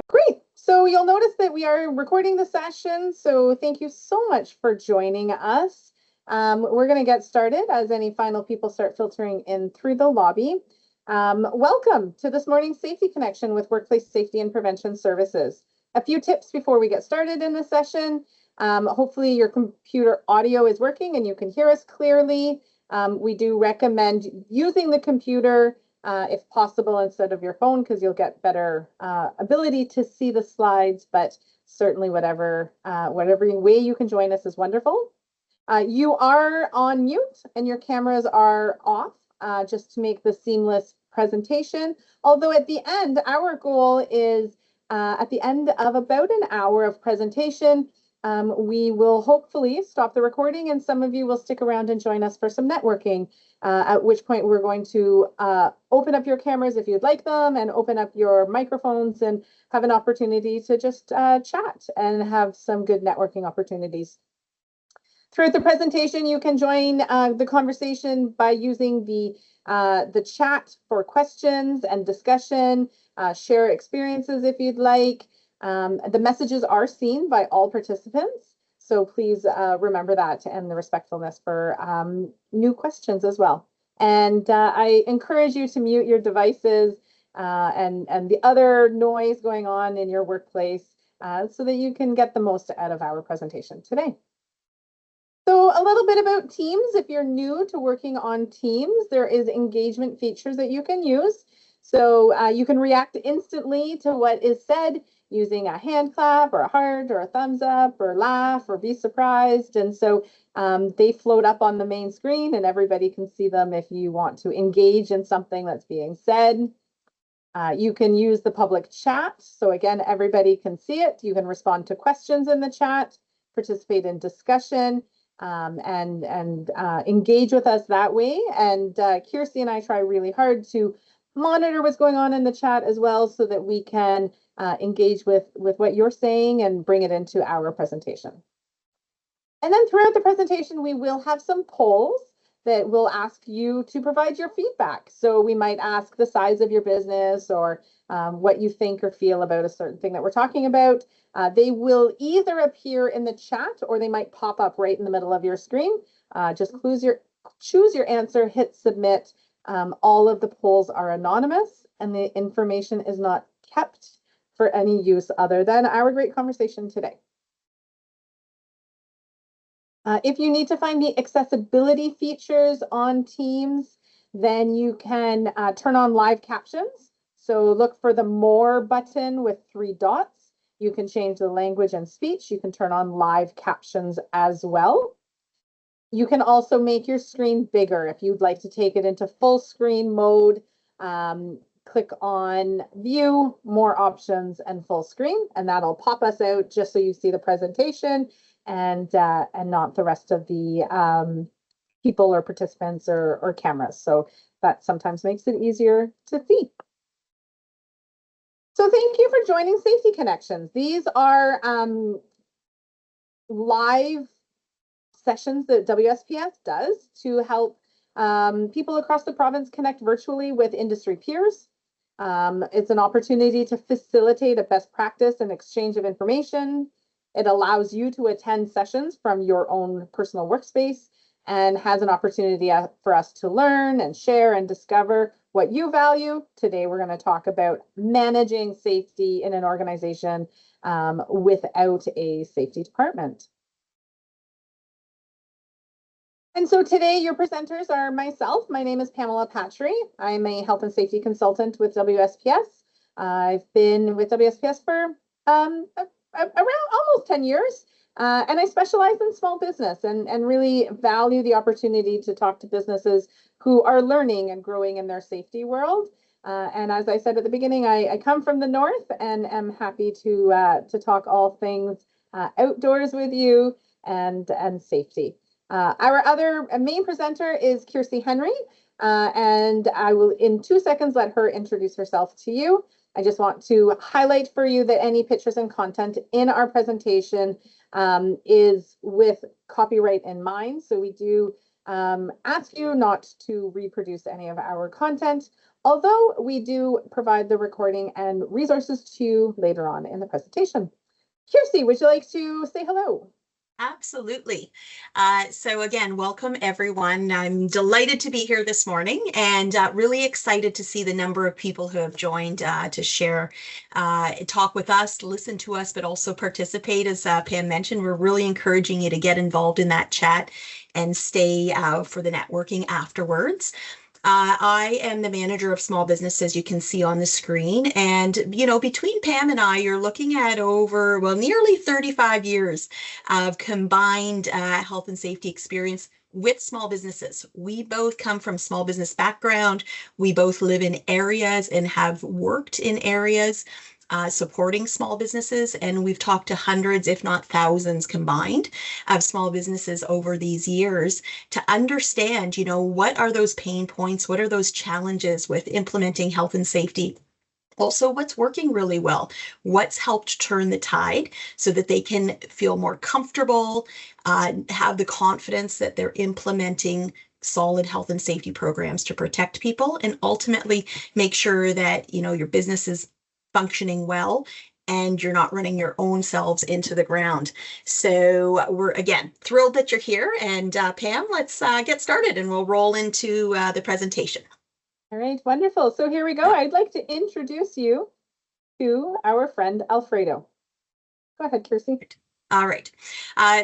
Great. So you'll notice that we are recording the session. So thank you so much for joining us. We're going to get started as any final people start filtering in through the lobby. Welcome to this morning's Safety Connection with Workplace Safety and Prevention Services. A few tips before we get started in the session. Hopefully your computer audio is working and you can hear us clearly. We do recommend using the computer if possible, instead of your phone, because you'll get better ability to see the slides, but certainly whatever way you can join us is wonderful. You are on mute and your cameras are off just to make the seamless presentation. Although at the end, our goal is at the end of about an hour of presentation, we will hopefully stop the recording and some of you will stick around and join us for some networking, at which point we're going to open up your cameras if you'd like them and open up your microphones and have an opportunity to just chat and have some good networking opportunities. Throughout the presentation, you can join the conversation by using the chat for questions and discussion, share experiences if you'd like. The messages are seen by all participants, so please remember that and the respectfulness for new questions as well. And I encourage you to mute your devices and the other noise going on in your workplace so that you can get the most out of our presentation today. So a little bit about Teams. If you're new to working on Teams, there is engagement features that you can use. So you can react instantly to what is said using a hand clap or a heart or a thumbs up or laugh or be surprised. And so they float up on the main screen and everybody can see them if you want to engage in something that's being said. You can use the public chat. So again, everybody can see it. You can respond to questions in the chat, participate in discussion, and engage with us that way. And Kirsty and I try really hard to monitor what's going on in the chat as well so that we can engage with what you're saying and bring it into our presentation. And then throughout the presentation, we will have some polls that will ask you to provide your feedback. So we might ask the size of your business or what you think or feel about a certain thing that we're talking about. They will either appear in the chat or they might pop up right in the middle of your screen. Just choose your answer, hit submit. All of the polls are anonymous and the information is not kept for any use other than our great conversation today. If you need to find the accessibility features on Teams, then you can turn on live captions. So look for the More button with 3 dots. You can change the language and speech. You can turn on live captions as well. You can also make your screen bigger if you'd like to take it into full screen mode. Click on View, More Options, and Full Screen, and that'll pop us out just so you see the presentation and not the rest of the people or participants or cameras. So that sometimes makes it easier to see. So thank you for joining Safety Connections. These are live sessions that WSPS does to help people across the province connect virtually with industry peers. It's an opportunity to facilitate a best practice and exchange of information. It allows you to attend sessions from your own personal workspace and has an opportunity for us to learn and share and discover what you value. Today, we're going to talk about managing safety in an organization without a safety department. And so today your presenters are myself. My name is Pamela Patry. I'm a health and safety consultant with WSPS. I've been with WSPS for around almost 10 years. And I specialize in small business and really value the opportunity to talk to businesses who are learning and growing in their safety world. And as I said at the beginning, I come from the north and am happy to talk all things outdoors with you and safety. Our other main presenter is Kirsty Henry, and I will in 2 seconds let her introduce herself to you. I just want to highlight for you that any pictures and content in our presentation is with copyright in mind. So we do ask you not to reproduce any of our content although we do provide the recording and resources to you later on in the presentation. Kirsty, would you like to say hello? Absolutely. So again, welcome everyone. I'm delighted to be here this morning and really excited to see the number of people who have joined to share, talk with us, listen to us, but also participate. As Pam mentioned, we're really encouraging you to get involved in that chat and stay for the networking afterwards. I am the manager of small business, as you can see on the screen. And, you know, between Pam and I, you're looking at over, well, nearly 35 years of combined health and safety experience with small businesses. We both come from small business background. We both live in areas and have worked in areas supporting small businesses. And we've talked to hundreds, if not thousands combined, of small businesses over these years to understand, you know, what are those pain points? What are those challenges with implementing health and safety? Also, what's working really well? What's helped turn the tide so that they can feel more comfortable, have the confidence that they're implementing solid health and safety programs to protect people and ultimately make sure that, you know, your business is functioning well and you're not running your own selves into the ground. So we're, again, thrilled that you're here. And Pam, let's get started and we'll roll into the presentation. All right, wonderful. So here we go. I'd like to introduce you to our friend Alfredo. Go ahead, Kirsty. All right.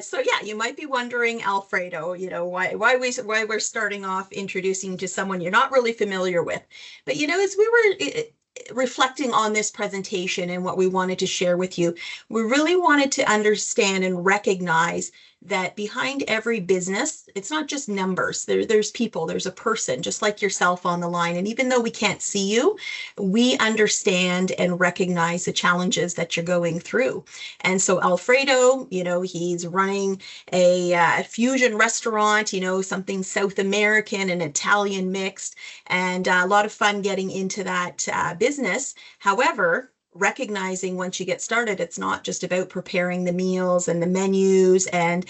So yeah, you might be wondering, Alfredo, you know, why we're starting off introducing to someone you're not really familiar with. But you know, as we were reflecting on this presentation and what we wanted to share with you, we really wanted to understand and recognize that behind every business, it's not just numbers. There's people, there's a person just like yourself on the line. And even though we can't see you, we understand and recognize the challenges that you're going through. And so Alfredo, you know, he's running a fusion restaurant, you know, something South American and Italian mixed, and a lot of fun getting into that business. However, recognizing once you get started, it's not just about preparing the meals and the menus and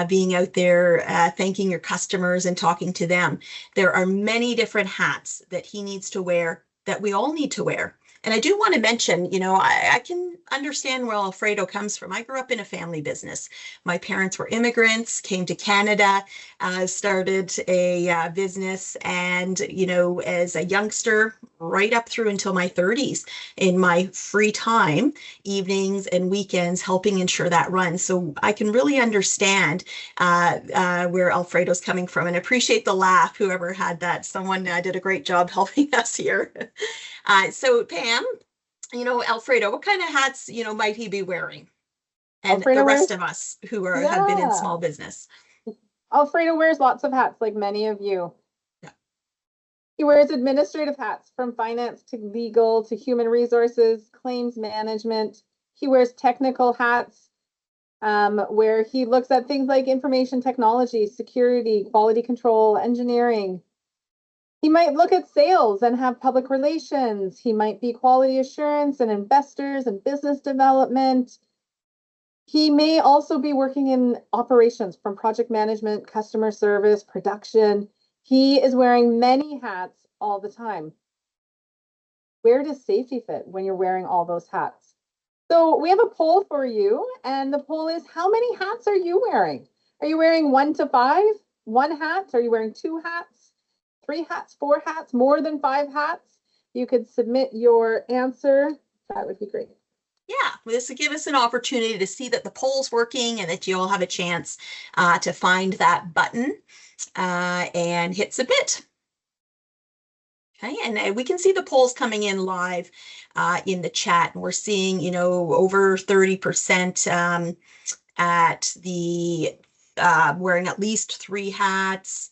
being out there thanking your customers and talking to them. There are many different hats that he needs to wear, that we all need to wear. And I do want to mention, you know, I can understand where Alfredo comes from. I grew up in a family business. My parents were immigrants, came to Canada, started a business, and, you know, as a youngster, right up through until my 30s, in my free time, evenings and weekends, helping ensure that runs. So I can really understand where Alfredo's coming from and appreciate the laugh, whoever had that. Someone did a great job helping us here. So Pam, you know, Alfredo, what kind of hats, you know, might he be wearing? And Alfredo the wears, rest of us who have been in small business. Alfredo wears lots of hats like many of you. Yeah. He wears administrative hats from finance to legal to human resources, claims management. He wears technical hats where he looks at things like information technology, security, quality control, engineering. He might look at sales and have public relations. He might be quality assurance and investors and business development. He may also be working in operations from project management, customer service, production. He is wearing many hats all the time. Where does safety fit when you're wearing all those hats? So we have a poll for you, and the poll is, how many hats are you wearing? Are you wearing 1 to 5? 1 hat? Are you wearing 2 hats? 3 hats, 4 hats, more than 5 hats? You could submit your answer. That would be great. Yeah, this will give us an opportunity to see that the poll's working and that you all have a chance to find that button and hit submit. Okay, and we can see the polls coming in live in the chat. And we're seeing, you know, over 30% at the wearing at least 3 hats.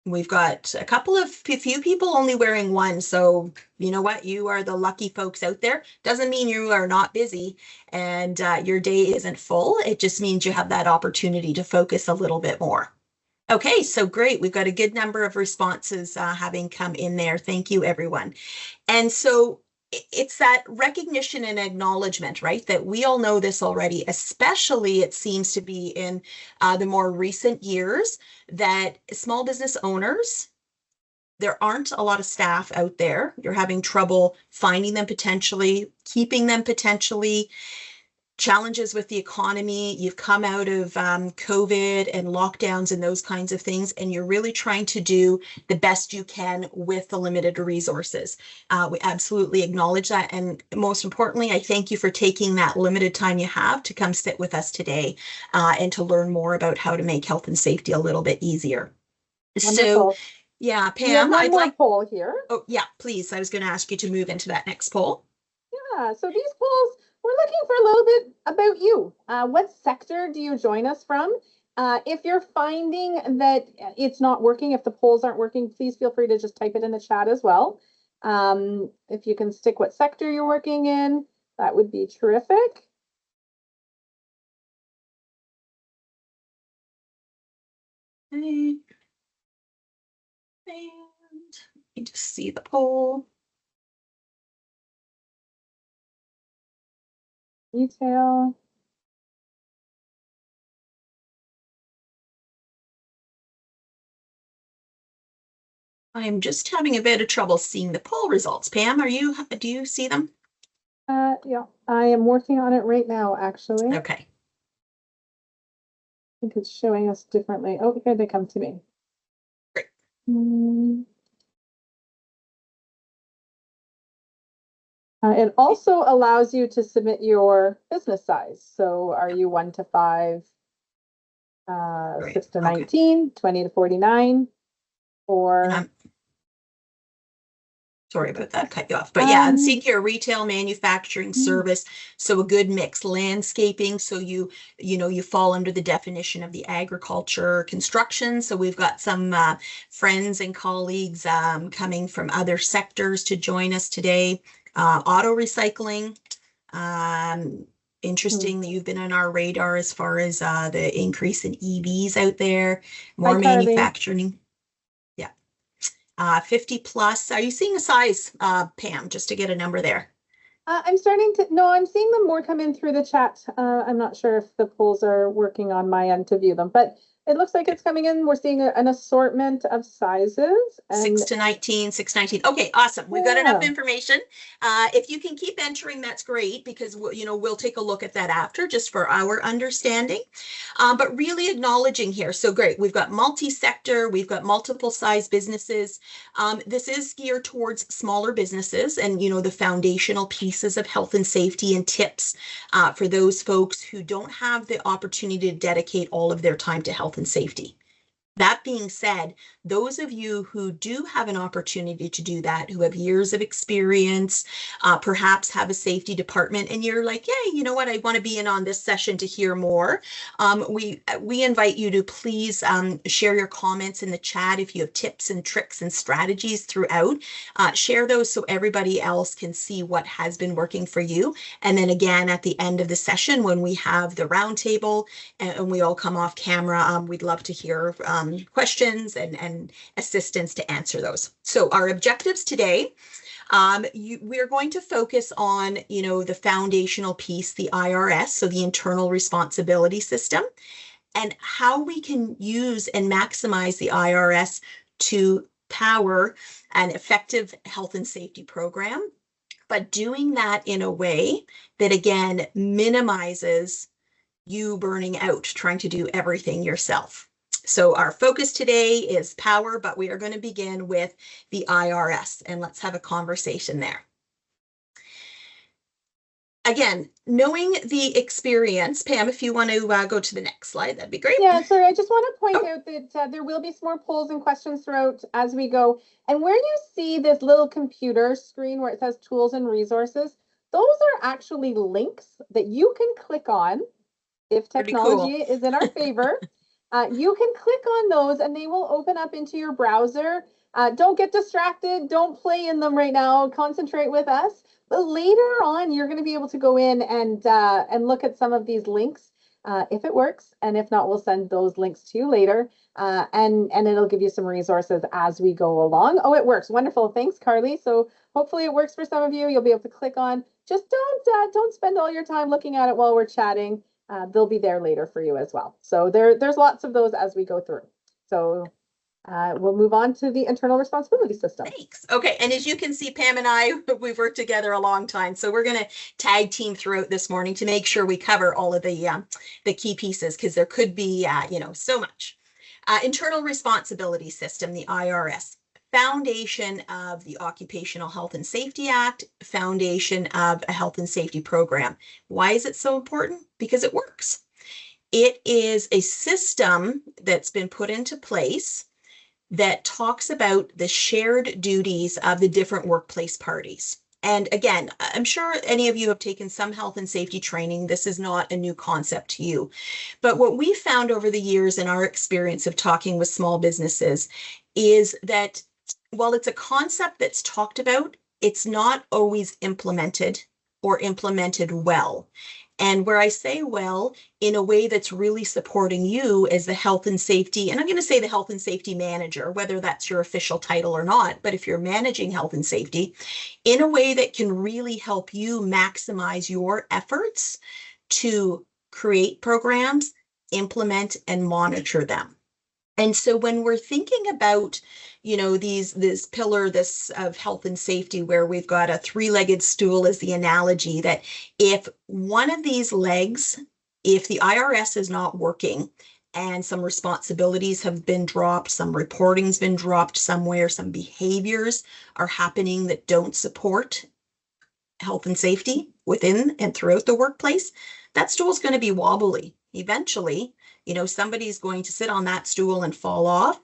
We've got a few people only wearing 1. So you know what? You are the lucky folks out there. Doesn't mean you are not busy and your day isn't full. It just means you have that opportunity to focus a little bit more. Okay, so great. We've got a good number of responses having come in there. Thank you, everyone. And so it's that recognition and acknowledgement, right? That we all know this already, especially it seems to be in the more recent years, that small business owners there aren't a lot of staff out there. You're having trouble finding them potentially, keeping them potentially, challenges with the economy. You've come out of COVID and lockdowns and those kinds of things, and you're really trying to do the best you can with the limited resources. We absolutely acknowledge that. And most importantly, I thank you for taking that limited time you have to come sit with us today and to learn more about how to make health and safety a little bit easier. Wonderful. So, yeah, We have Pam, one I'd more like, poll here. oh, yeah, please. I was going to ask you to move into that next poll. Yeah, so these polls, we're looking for a little bit about you. What sector do you join us from? If you're finding that it's not working, if the polls aren't working, please feel free to just type it in the chat as well. If you can stick what sector you're working in, that would be terrific. Okay. And you just see the poll. Retail. I'm just having a bit of trouble seeing the poll results. Pam, do you see them? Yeah, I am working on it right now, actually. Okay. I think it's showing us differently. Oh, here they come to me. Great. It also allows you to submit your business size. So are you 1 to 5, Great. 6 to 19, 20 to 49, or sorry about that, cut you off. But yeah, and seek your retail, manufacturing, service. So a good mix, landscaping. So you fall under the definition of the agriculture, construction. So we've got some friends and colleagues coming from other sectors to join us today. Auto recycling. Interesting that you've been on our radar as far as the increase in EVs out there, more manufacturing. 50 plus. Are you seeing a size, Pam, just to get a number there? I'm seeing them more come in through the chat. I'm not sure if the polls are working on my end to view them, but it looks like it's coming in. We're seeing an assortment of sizes. 6 to 19, 6 to 19. Okay, awesome. We've got enough information. If you can keep entering, that's great, because we'll take a look at that after, just for our understanding. But really acknowledging here. So great. We've got multi-sector. We've got multiple size businesses. This is geared towards smaller businesses and, the foundational pieces of health and safety and tips for those folks who don't have the opportunity to dedicate all of their time to health and safety. That being said, those of you who do have an opportunity to do that, who have years of experience, perhaps have a safety department, and you're like, yeah, you know what, I want to be in on this session to hear more. We invite you to please share your comments in the chat if you have tips and tricks and strategies throughout. Share those so everybody else can see what has been working for you. And then again, at the end of the session, when we have the roundtable and we all come off camera, we'd love to hear questions and assistance to answer those. So our objectives today, we're going to focus on, the foundational piece, the IRS, so the internal responsibility system, and how we can use and maximize the IRS to power an effective health and safety program, but doing that in a way that, again, minimizes you burning out, trying to do everything yourself. So our focus today is power, but we are going to begin with the IRS, and let's have a conversation there. Again, knowing the experience, Pam, if you want to go to the next slide, that'd be great. Yeah, sorry, I just want to point out that there will be some more polls and questions throughout as we go. And where you see this little computer screen where it says tools and resources, those are actually links that you can click on if technology is in our favor. You can click on those and they will open up into your browser. Don't get distracted. Don't play in them right now. Concentrate with us. But later on, you're going to be able to go in and look at some of these links if it works. And if not, we'll send those links to you later. And it'll give you some resources as we go along. Oh, it works. Wonderful. Thanks, Carly. So hopefully it works for some of you. You'll be able to click on. Just don't spend all your time looking at it while we're chatting. They'll be there later for you as well. So there's lots of those as we go through. So We'll move on to the internal responsibility system. Thanks. Okay, and as you can see, Pam and I, we've worked together a long time, so we're going to tag team throughout this morning to make sure we cover all of the key pieces, because there could be, so much. Internal responsibility system, the IRS. Foundation of the Occupational Health and Safety Act, foundation of a health and safety program. Why is it so important? Because it works. It is a system that's been put into place that talks about the shared duties of the different workplace parties. And again, I'm sure any of you have taken some health and safety training. This is not a new concept to you. But what we found over the years in our experience of talking with small businesses is that while it's a concept that's talked about, it's not always implemented or implemented well. And where I say well, in a way that's really supporting you as the health and safety, and I'm going to say the health and safety manager, whether that's your official title or not, but if you're managing health and safety, in a way that can really help you maximize your efforts to create programs, implement, and monitor them. And so when we're thinking about, this pillar, this of health and safety, where we've got a three-legged stool as the analogy, that if one of these legs, if the IRS is not working and some responsibilities have been dropped, some reporting's been dropped somewhere, some behaviors are happening that don't support health and safety within and throughout the workplace, that stool is going to be wobbly. Eventually, somebody's going to sit on that stool and fall off.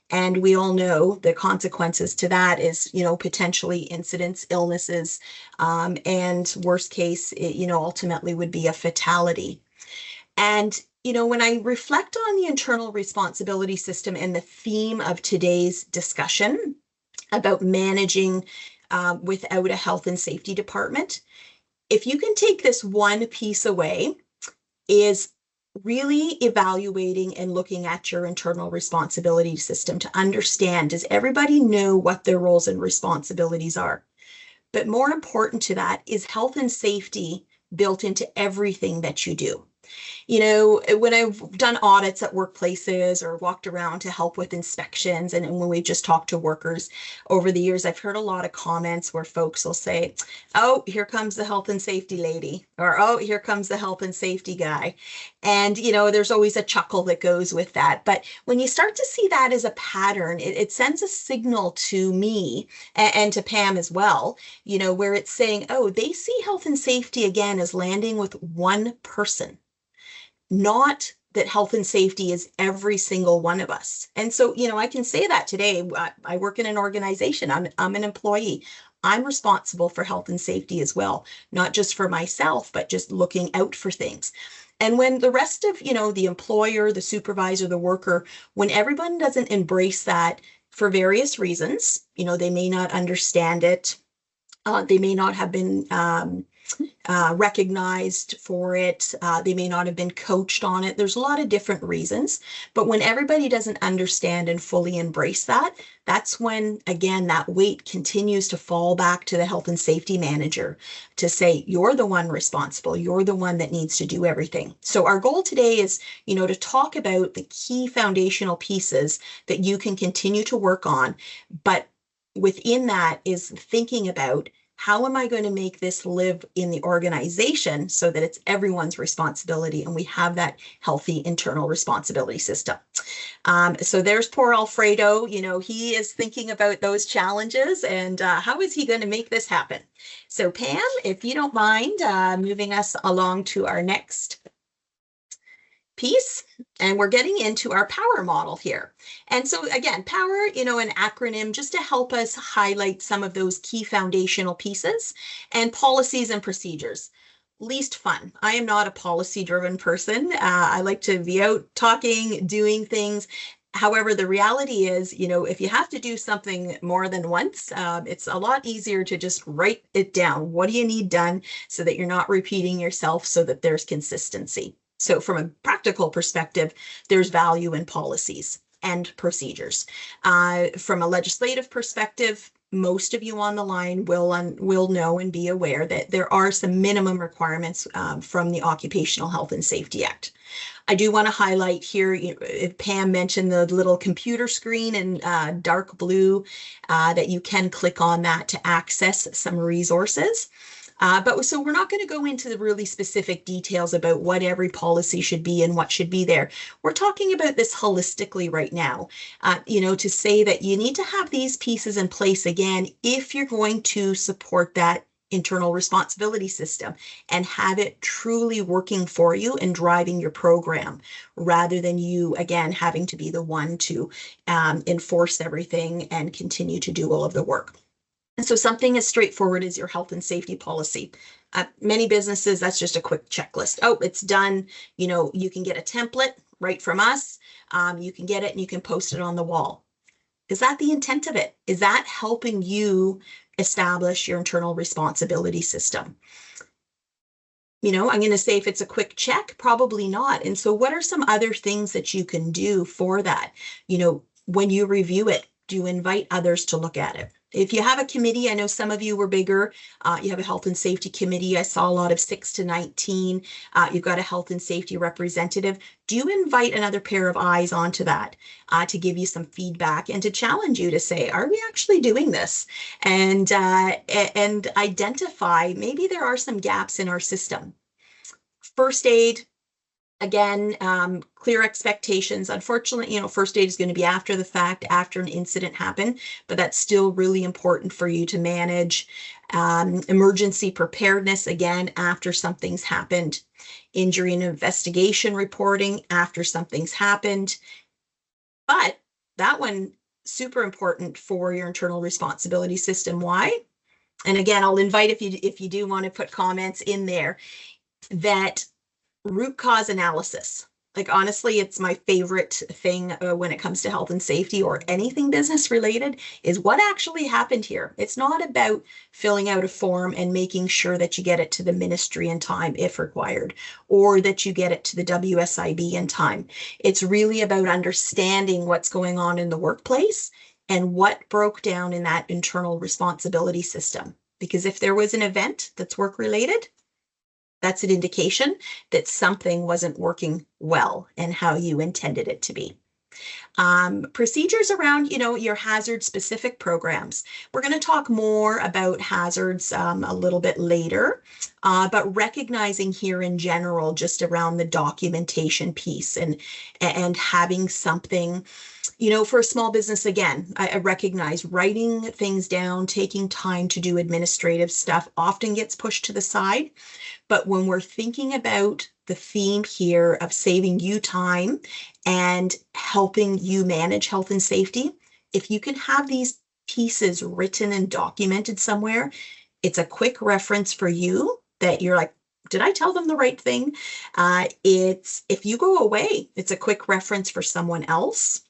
And we all know the consequences to that is, potentially incidents, illnesses, and worst case, ultimately would be a fatality. And, when I reflect on the internal responsibility system and the theme of today's discussion about managing without a health and safety department, if you can take this one piece away, is really evaluating and looking at your internal responsibility system to understand, does everybody know what their roles and responsibilities are? But more important to that, is health and safety built into everything that you do? When I've done audits at workplaces or walked around to help with inspections, and when we just talked to workers over the years, I've heard a lot of comments where folks will say, oh, here comes the health and safety lady, or oh, here comes the health and safety guy. And, there's always a chuckle that goes with that. But when you start to see that as a pattern, it sends a signal to me and to Pam as well, where it's saying, oh, they see health and safety again as landing with one person. Not that health and safety is every single one of us. And so, I can say that today. I work in an organization. I'm an employee. I'm responsible for health and safety as well, not just for myself, but just looking out for things. And when the rest of, the employer, the supervisor, the worker, when everyone doesn't embrace that for various reasons, they may not understand it. They may not have been recognized for it. They may not have been coached on it. There's a lot of different reasons. But when everybody doesn't understand and fully embrace that, that's when, again, that weight continues to fall back to the health and safety manager to say, you're the one responsible. You're the one that needs to do everything. So our goal today is, to talk about the key foundational pieces that you can continue to work on. But within that is thinking about, how am I going to make this live in the organization so that it's everyone's responsibility and we have that healthy internal responsibility system? So there's poor Alfredo. He is thinking about those challenges and how is he going to make this happen? So Pam, if you don't mind moving us along to our next piece, and we're getting into our POWER model here. And so again, POWER, an acronym just to help us highlight some of those key foundational pieces, and policies and procedures. Least fun. I am not a policy-driven person. I like to be out talking, doing things. However, the reality is, if you have to do something more than once, it's a lot easier to just write it down. What do you need done so that you're not repeating yourself, so that there's consistency? So from a practical perspective, there's value in policies and procedures. From a legislative perspective, most of you on the line will know and be aware that there are some minimum requirements from the Occupational Health and Safety Act. I do want to highlight here, Pam mentioned the little computer screen in dark blue, that you can click on that to access some resources. But so we're not going to go into the really specific details about what every policy should be and what should be there. We're talking about this holistically right now, to say that you need to have these pieces in place again if you're going to support that internal responsibility system and have it truly working for you and driving your program, rather than you, again, having to be the one to enforce everything and continue to do all of the work. And so something as straightforward as your health and safety policy. Many businesses, that's just a quick checklist. Oh, it's done. You can get a template right from us. You can get it and you can post it on the wall. Is that the intent of it? Is that helping you establish your internal responsibility system? I'm going to say if it's a quick check, probably not. And so what are some other things that you can do for that? When you review it, do you invite others to look at it? If you have a committee, I know some of you were bigger, you have a health and safety committee. I saw a lot of 6 to 19. You've got a health and safety representative. Do you invite another pair of eyes onto that to give you some feedback and to challenge you to say, are we actually doing this? And identify maybe there are some gaps in our system. First aid, again, clear expectations. Unfortunately, first aid is going to be after the fact, after an incident happened, but that's still really important for you to manage. Emergency preparedness, again, after something's happened. Injury and investigation reporting after something's happened. But that one, super important for your internal responsibility system. Why? And again, I'll invite, if you do want to put comments in there, that root cause analysis. Like, honestly, it's my favorite thing when it comes to health and safety or anything business related, is what actually happened here. It's not about filling out a form and making sure that you get it to the ministry in time if required, or that you get it to the WSIB in time. It's really about understanding what's going on in the workplace and what broke down in that internal responsibility system. Because if there was an event that's work related, that's an indication that something wasn't working well and how you intended it to be. Procedures around, your hazard specific programs. We're going to talk more about hazards a little bit later, but recognizing here in general, just around the documentation piece and having something, for a small business, again, I recognize writing things down, taking time to do administrative stuff often gets pushed to the side. But when we're thinking about the theme here of saving you time and helping you manage health and safety, if you can have these pieces written and documented somewhere, it's a quick reference for you that you're like, did I tell them the right thing? It's, if you go away, it's a quick reference for someone else.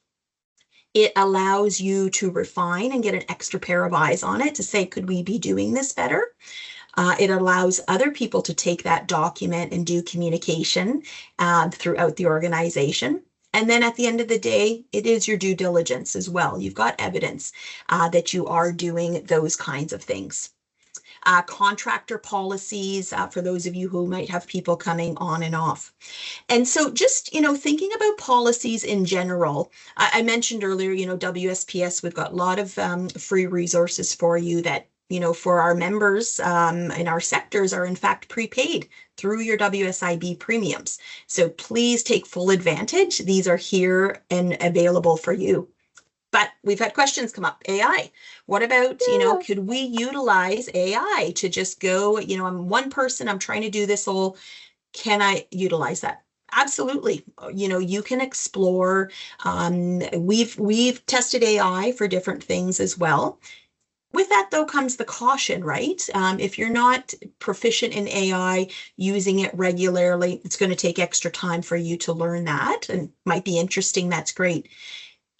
It allows you to refine and get an extra pair of eyes on it to say, could we be doing this better? It allows other people to take that document and do communication throughout the organization. And then at the end of the day, it is your due diligence as well. You've got evidence that you are doing those kinds of things. Contractor policies for those of you who might have people coming on and off. And so just, thinking about policies in general, I mentioned earlier, WSPS, we've got a lot of free resources for you that, for our members in our sectors are in fact prepaid through your WSIB premiums. So please take full advantage. These are here and available for you. But we've had questions come up. AI. What about, could we utilize AI to just go, I'm one person, I'm trying to do this all. Can I utilize that? Absolutely. You can explore. We've tested AI for different things as well. With that, though, comes the caution, right? If you're not proficient in AI, using it regularly, it's going to take extra time for you to learn that, and might be interesting. That's great.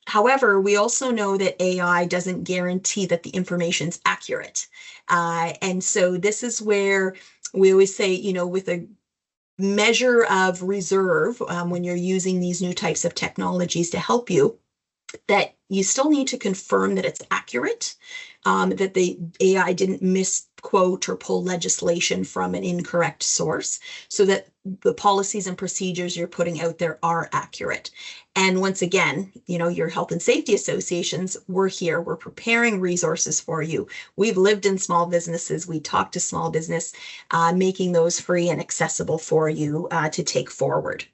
However, we also know that AI doesn't guarantee that the information's accurate. And so this is where we always say, with a measure of reserve, when you're using these new types of technologies to help you, that you still need to confirm that it's accurate, that the AI didn't misquote or pull legislation from an incorrect source, so that the policies and procedures you're putting out there are accurate. And once again, your health and safety associations, we're here, we're preparing resources for you. We've lived in small businesses, we talk to small business, making those free and accessible for you to take forward.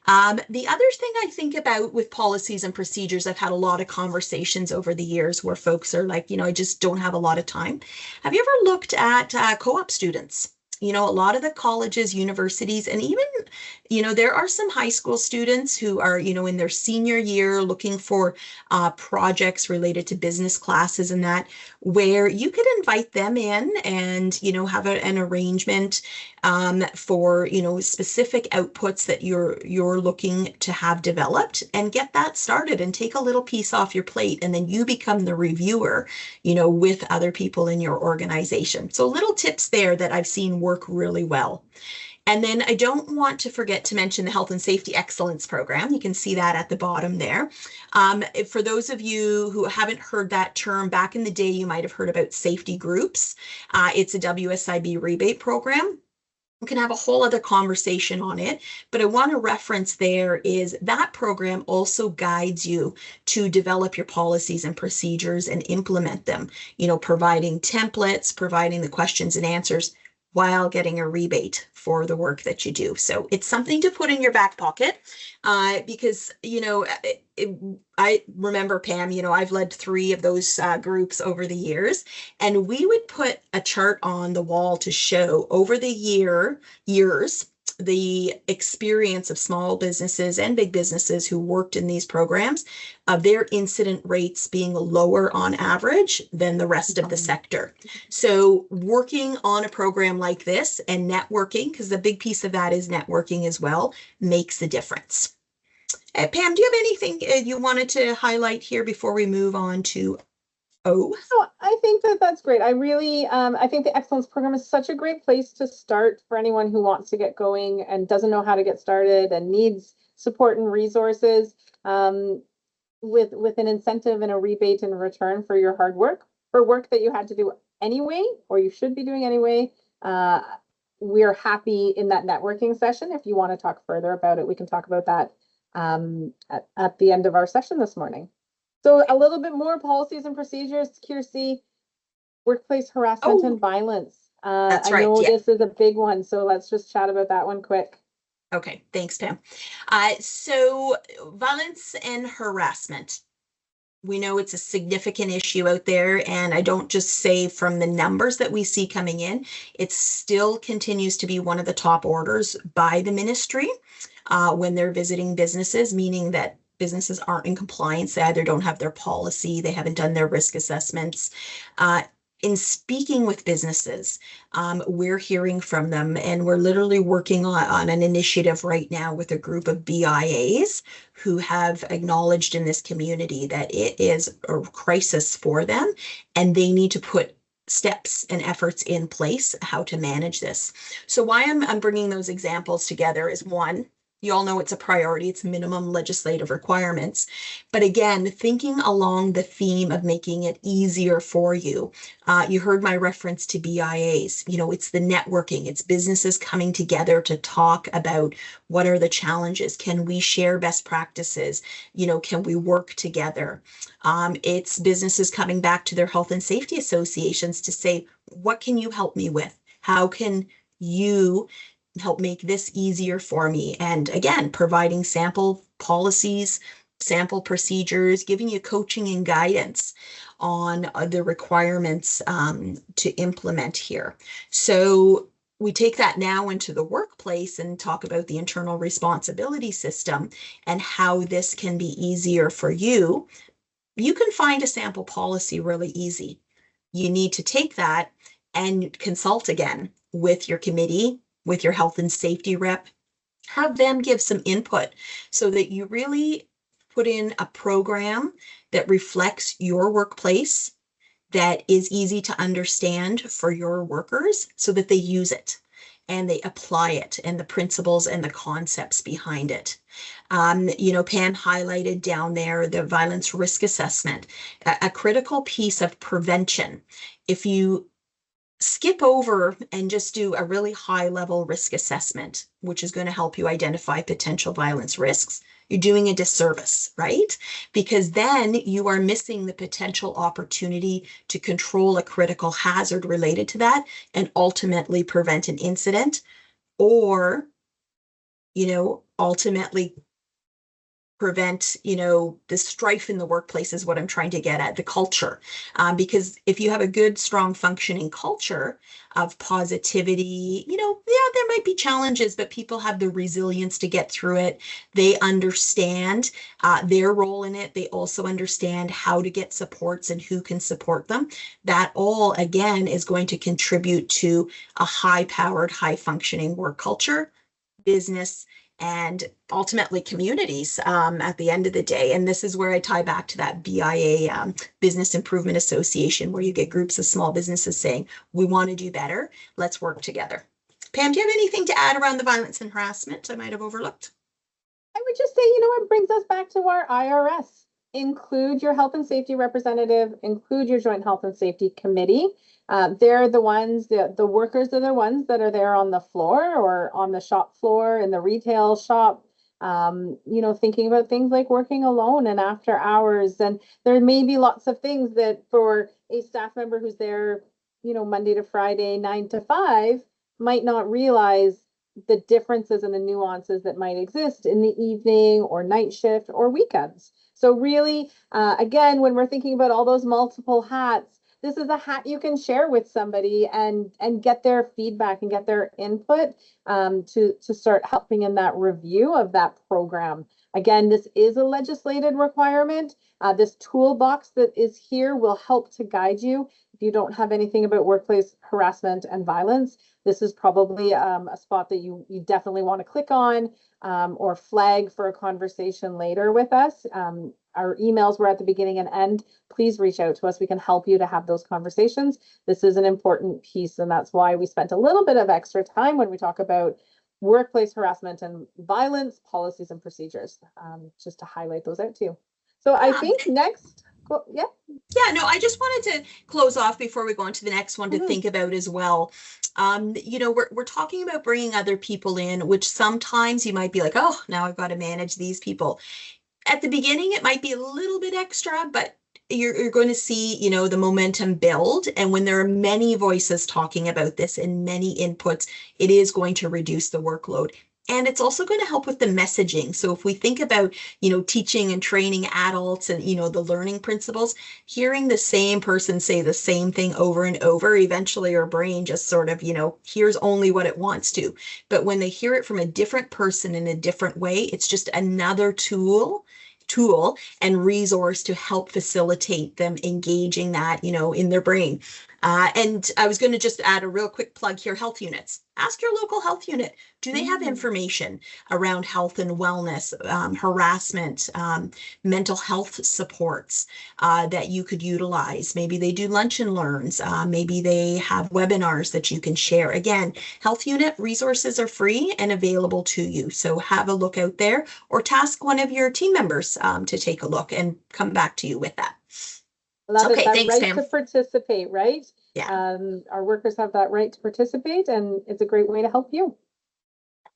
The other thing I think about with policies and procedures, I've had a lot of conversations over the years where folks are like, I just don't have a lot of time. Have you ever looked at co-op students? A lot of the colleges, universities, and even, there are some high school students who are, in their senior year looking for projects related to business classes and that, where you could invite them in and, have an arrangement for, specific outputs that you're looking to have developed, and get that started and take a little piece off your plate. And then you become the reviewer, with other people in your organization. So little tips there that I've seen work really well. And then I don't want to forget to mention the Health and Safety Excellence Program. You can see that at the bottom there. For those of you who haven't heard that term, back in the day, you might have heard about safety groups. It's a WSIB rebate program. We can have a whole other conversation on it, but I want to reference there is that program also guides you to develop your policies and procedures and implement them, providing templates, providing the questions and answers, while getting a rebate for the work that you do. So it's something to put in your back pocket because, I remember, Pam, I've led 3 of those groups over the years, and we would put a chart on the wall to show over the years the experience of small businesses and big businesses who worked in these programs, their incident rates being lower on average than the rest of the sector. So working on a program like this and networking, because the big piece of that is networking as well, makes the difference. Pam, do you have anything you wanted to highlight here before we move on to O? So I think that's great. I really, I think the Excellence Program is such a great place to start for anyone who wants to get going and doesn't know how to get started and needs support and resources, with an incentive and a rebate in return for your hard work, for work that you had to do anyway, or you should be doing anyway. We're happy in that networking session. If you want to talk further about it, we can talk about that at the end of our session this morning. So a little bit more policies and procedures, Kiersey. Workplace harassment and violence. That's right. I know this is a big one, so let's just chat about that one quick. Okay, thanks, Pam. So violence and harassment. We know it's a significant issue out there, and I don't just say from the numbers that we see coming in, it still continues to be one of the top orders by the ministry when they're visiting businesses, meaning that businesses aren't in compliance. They either don't have their policy, they haven't done their risk assessments. In speaking with businesses, we're hearing from them, and we're literally working on an initiative right now with a group of BIAs who have acknowledged in this community that it is a crisis for them, and they need to put steps and efforts in place how to manage this. So why I'm bringing those examples together is, one, you all know it's a priority, it's minimum legislative requirements. But again, thinking along the theme of making it easier for you. You heard my reference to BIAs. It's the networking, it's businesses coming together to talk about what are the challenges. Can we share best practices? Can we work together? It's businesses coming back to their health and safety associations to say, what can you help me with? How can you help make this easier for me? And again, providing sample policies, sample procedures, giving you coaching and guidance on the requirements to implement here. So we take that now into the workplace and talk about the internal responsibility system and how this can be easier for you. You can find a sample policy really easy. You need to take that and consult again with your committee, with your health and safety rep, have them give some input so that you really put in a program that reflects your workplace, that is easy to understand for your workers so that they use it. and they apply it and the principles and the concepts behind it. Pam highlighted down there the violence risk assessment, a critical piece of prevention. If you skip over and just do a really high level risk assessment, which is going to help you identify potential violence risks, you're doing a disservice, right? Because then you are missing the potential opportunity to control a critical hazard related to that and ultimately prevent an incident or, ultimately prevent, the strife in the workplace is what I'm trying to get at, the culture. Because if you have a good, strong, functioning culture of positivity, there might be challenges, but people have the resilience to get through it. They understand their role in it. They also understand how to get supports and who can support them. That all, again, is going to contribute to a high-powered, high-functioning work culture, business, and ultimately communities at the end of the day. And this is where I tie back to that BIA, Business Improvement Association, where you get groups of small businesses saying, we want to do better, let's work together. Pam, do you have anything to add around the violence and harassment I might have overlooked? I would just say, it brings us back to our IRS. Include your health and safety representative, include your joint health and safety committee. They're the ones, the workers are the ones that are there on the floor or on the shop floor in the retail shop, thinking about things like working alone and after hours. And there may be lots of things that for a staff member who's there, Monday to Friday, 9 to 5, might not realize the differences and the nuances that might exist in the evening or night shift or weekends. So really, again, when we're thinking about all those multiple hats, this is a hat you can share with somebody and get their feedback and get their input to start helping in that review of that program. Again, this is a legislated requirement. This toolbox that is here will help to guide you. If you don't have anything about workplace harassment and violence, this is probably a spot that you definitely want to click on or flag for a conversation later with us. Our emails were at the beginning and end. Please reach out to us. We can help you to have those conversations. This is an important piece, and that's why we spent a little bit of extra time when we talk about workplace harassment and violence policies and procedures, just to highlight those out to you. So I think next, yeah. Yeah, no, I just wanted to close off before we go on to the next one to think about as well. We're talking about bringing other people in, which sometimes you might be like, oh, now I've got to manage these people. At the beginning, it might be a little bit extra, but you're going to see, the momentum build. And when there are many voices talking about this and many inputs, it is going to reduce the workload. And it's also going to help with the messaging. So if we think about, teaching and training adults and, the learning principles, hearing the same person say the same thing over and over, eventually our brain just sort of, hears only what it wants to. But when they hear it from a different person in a different way, it's just another tool and resource to help facilitate them engaging that, in their brain. And I was going to just add a real quick plug here, health units. Ask your local health unit, do they have information around health and wellness, harassment, mental health supports that you could utilize? Maybe they do lunch and learns. Maybe they have webinars that you can share. Again, health unit resources are free and available to you. So have a look out there or task one of your team members to take a look and come back to you with that. Love okay, it. That thanks, right Pam. to participate, right? Yeah. Our workers have that right to participate, and it's a great way to help you.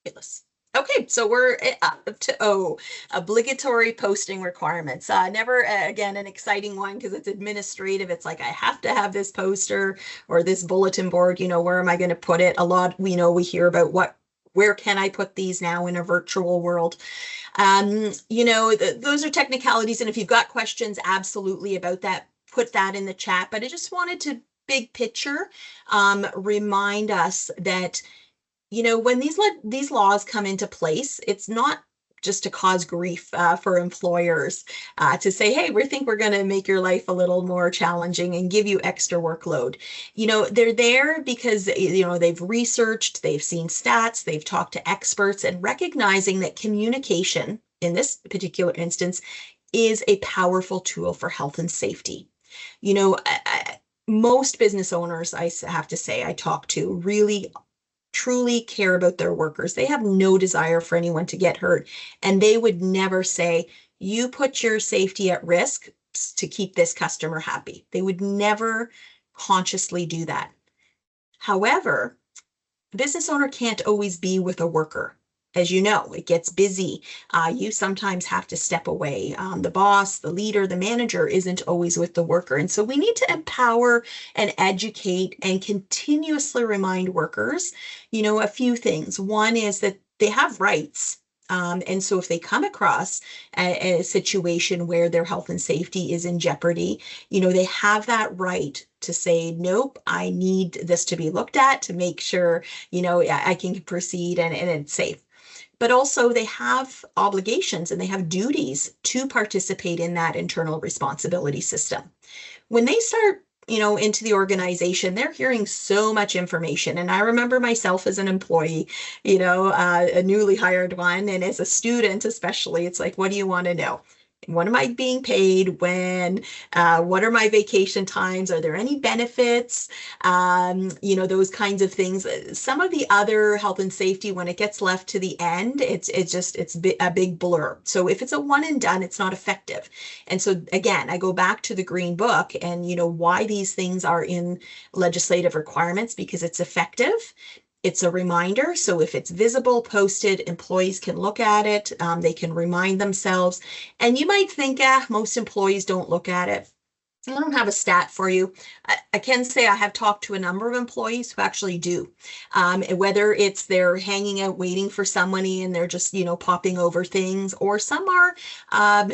Fabulous. Okay, so we're up to obligatory posting requirements. Never, again, an exciting one because it's administrative. It's like, I have to have this poster or this bulletin board, where am I going to put it? A lot, we hear about where can I put these now in a virtual world? Those are technicalities. And if you've got questions, absolutely about that, put that in the chat. But I just wanted to big picture, remind us that, when these laws come into place, it's not just to cause grief for employers to say, hey, we think we're going to make your life a little more challenging and give you extra workload. They're there because, they've researched, they've seen stats, they've talked to experts, and recognizing that communication in this particular instance is a powerful tool for health and safety. Most business owners, I have to say, I talk to really truly care about their workers. They have no desire for anyone to get hurt. And they would never say, you put your safety at risk to keep this customer happy. They would never consciously do that. However, a business owner can't always be with a worker. As you know, it gets busy. You sometimes have to step away. The boss, the leader, the manager isn't always with the worker. And so we need to empower and educate and continuously remind workers, a few things. One is that they have rights. And so if they come across a situation where their health and safety is in jeopardy, they have that right to say, nope, I need this to be looked at to make sure, I can proceed and it's safe. But also they have obligations and they have duties to participate in that internal responsibility system. When they start into the organization, they're hearing so much information. And I remember myself as an employee, a newly hired one, and as a student, especially, it's like, what do you want to know? What am I being paid? When? What are my vacation times? Are there any benefits? Those kinds of things. Some of the other health and safety, when it gets left to the end, it's a big blur. So if it's a one and done, it's not effective. And so again, I go back to the Green Book and why these things are in legislative requirements, because it's effective. It's a reminder. So if it's visible, posted, employees can look at it. They can remind themselves. And you might think, most employees don't look at it. I don't have a stat for you. I can say I have talked to a number of employees who actually do. Whether it's they're hanging out waiting for somebody and they're just, popping over things, or some are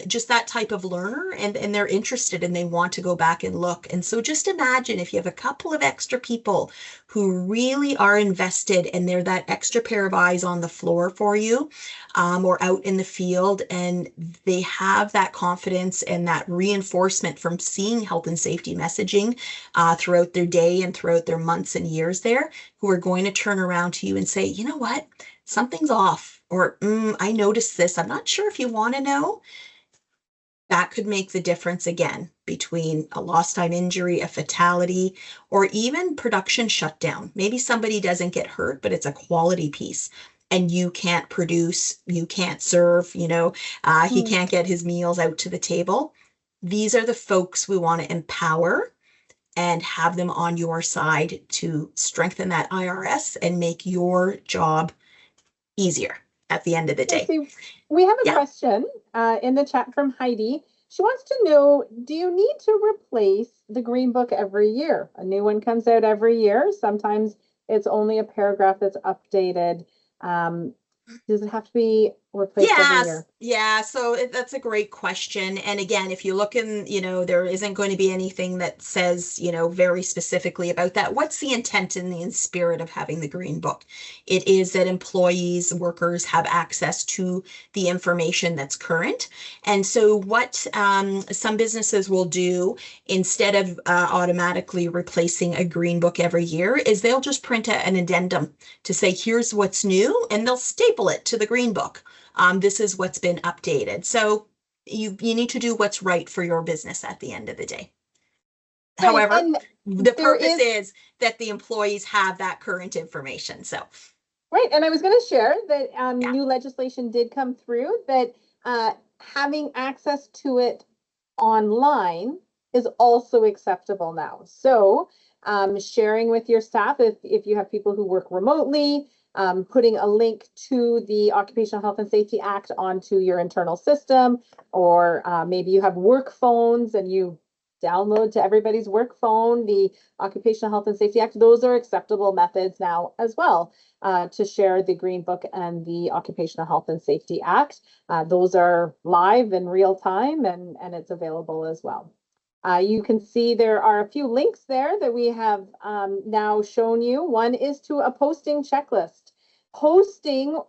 just that type of learner and they're interested and they want to go back and look. And so just imagine if you have a couple of extra people who really are invested and they're that extra pair of eyes on the floor for you, or out in the field, and they have that confidence and that reinforcement from seeing health and safety messaging throughout their day and throughout their months and years there, who are going to turn around to you and say, you know what, something's off, or I noticed this. I'm not sure if you want to know. That could make the difference again between a lost time injury, a fatality, or even production shutdown. Maybe somebody doesn't get hurt, but it's a quality piece. And you can't produce, you can't serve, he can't get his meals out to the table. These are the folks we want to empower and have them on your side to strengthen that IRS and make your job easier at the end of the day. See, we have a question in the chat from Heidi. She wants to know, do you need to replace the Green Book every year? A new one comes out every year. Sometimes it's only a paragraph that's updated. Does it have to be replaced every year? Yeah, so that's a great question. And again, if you look in, there isn't going to be anything that says, very specifically about that. What's the intent and the spirit of having the Green Book? It is that employees, workers have access to the information that's current. And so what some businesses will do, instead of automatically replacing a Green Book every year, is they'll just print an addendum to say, here's what's new, and they'll staple it to the Green Book. This is what's been updated. So you need to do what's right for your business at the end of the day. Right. However, the purpose is that the employees have that current information. So. Right. And I was going to share that new legislation did come through that having access to it online is also acceptable now. So sharing with your staff, if you have people who work remotely, putting a link to the Occupational Health and Safety Act onto your internal system, or maybe you have work phones and you download to everybody's work phone the Occupational Health and Safety Act. Those are acceptable methods now as well to share the Green Book and the Occupational Health and Safety Act. Those are live in real time and it's available as well. You can see there are a few links there that we have now shown you. One is to a posting checklist. Posting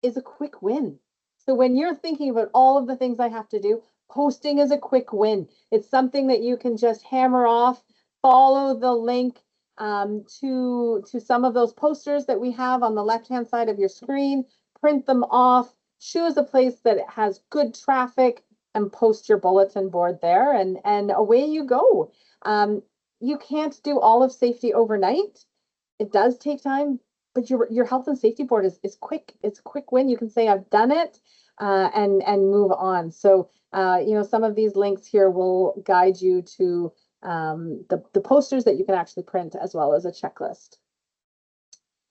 is a quick win. So when you're thinking about all of the things I have to do, posting is a quick win. It's something that you can just hammer off, follow the link to some of those posters that we have on the left-hand side of your screen, print them off, choose a place that has good traffic, and post your bulletin board there, and away you go. You can't do all of safety overnight. It does take time, but your health and safety board is quick. It's a quick win. You can say, I've done it, and move on. So, some of these links here will guide you to the posters that you can actually print, as well as a checklist.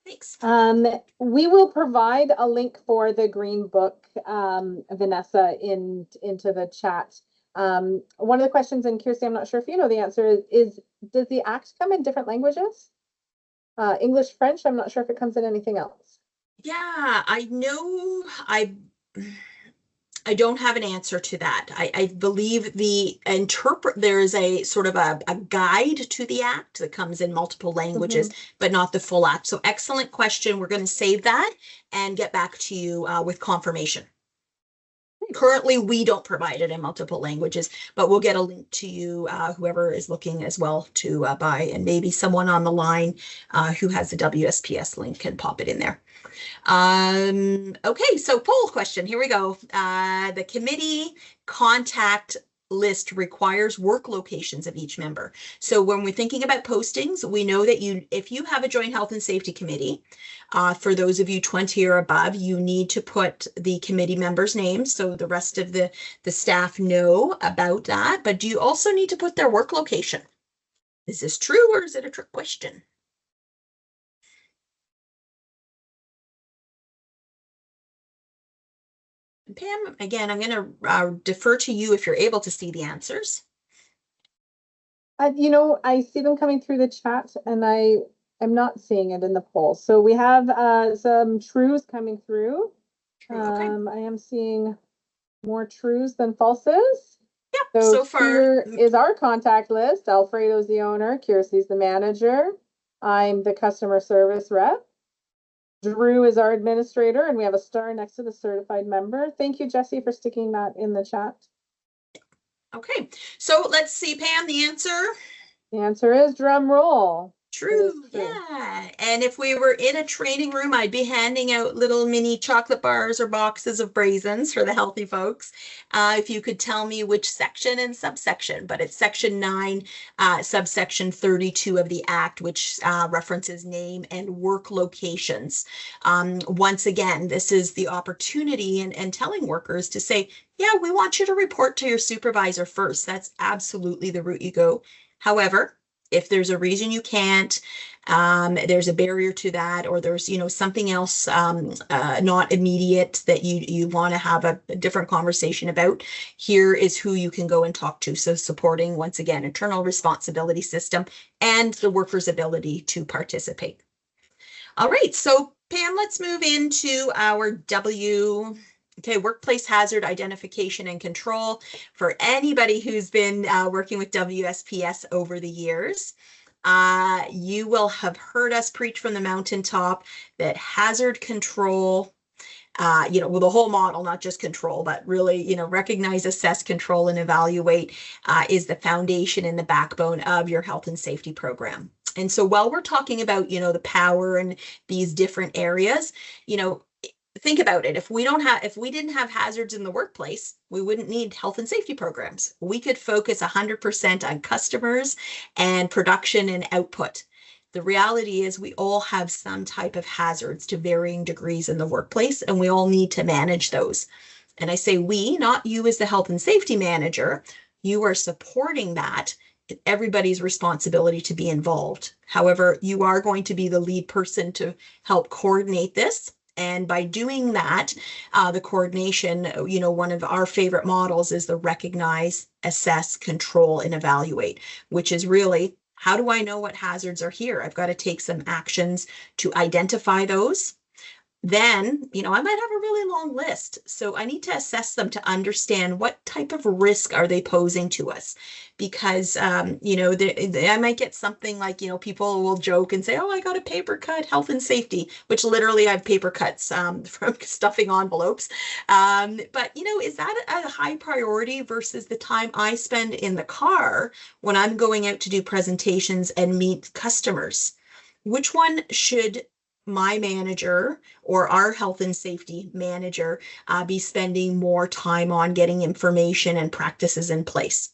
Thanks. We will provide a link for the Green Book, Vanessa, into the chat. One of the questions, and Kirsty, I'm not sure if you know the answer, is does the Act come in different languages? English, French, I'm not sure if it comes in anything else. Yeah, I know. I don't have an answer to that. I believe there is a sort of a guide to the Act that comes in multiple languages, but not the full Act. So excellent question. We're going to save that and get back to you with confirmation. Currently, we don't provide it in multiple languages, but we'll get a link to you, whoever is looking as well, to buy, and maybe someone on the line who has the WSPS link can pop it in there. Okay, so poll question, here we go. The committee contact list requires work locations of each member. So when we're thinking about postings, we know that if you have a joint health and safety committee, for those of you 20 or above, you need to put the committee members' names so the rest of the staff know about that. But do you also need to put their work location? Is this true, or is it a trick question? Pam, again, I'm going to defer to you if you're able to see the answers. I see them coming through the chat, and I am not seeing it in the poll. So we have some trues coming through. Okay. I am seeing more trues than falses. Yeah, so far. Here is our contact list. Alfredo's the owner. Kirsty's the manager. I'm the customer service rep. Drew is our administrator, and we have a star next to the certified member. Thank you, Jesse, for sticking that in the chat. Okay, so let's see, Pam, the answer. The answer is drum roll. True, yeah. And if we were in a training room, I'd be handing out little mini chocolate bars or boxes of Braisins for the healthy folks. If you could tell me which section and subsection, but it's section 9, subsection 32 of the Act, which references name and work locations. Once again, this is the opportunity and telling workers to say, yeah, we want you to report to your supervisor first. That's absolutely the route you go. However, if there's a reason you can't, there's a barrier to that, or there's, something else not immediate that you want to have a different conversation about, here is who you can go and talk to. So supporting, once again, internal responsibility system and the worker's ability to participate. All right, so Pam, let's move into our workplace hazard identification and control. For anybody who's been working with WSPS over the years, you will have heard us preach from the mountaintop that hazard control, with the whole model, not just control, but really, recognize, assess, control, and evaluate is the foundation and the backbone of your health and safety program. And so while we're talking about, the power and these different areas, think about it. If we didn't have hazards in the workplace, we wouldn't need health and safety programs. We could focus 100% on customers and production and output. The reality is we all have some type of hazards to varying degrees in the workplace, and we all need to manage those. And I say we, not you as the health and safety manager. You are supporting that. It's everybody's responsibility to be involved. However, you are going to be the lead person to help coordinate this. And by doing that, the coordination, one of our favorite models is the recognize, assess, control, and evaluate, which is really, how do I know what hazards are here? I've got to take some actions to identify those. Then, I might have a really long list. So I need to assess them to understand what type of risk are they posing to us. Because, I might get something like, people will joke and say, oh, I got a paper cut, health and safety, which literally I have paper cuts from stuffing envelopes. But, is that a high priority versus the time I spend in the car when I'm going out to do presentations and meet customers? Which one should my manager or our health and safety manager be spending more time on getting information and practices in place?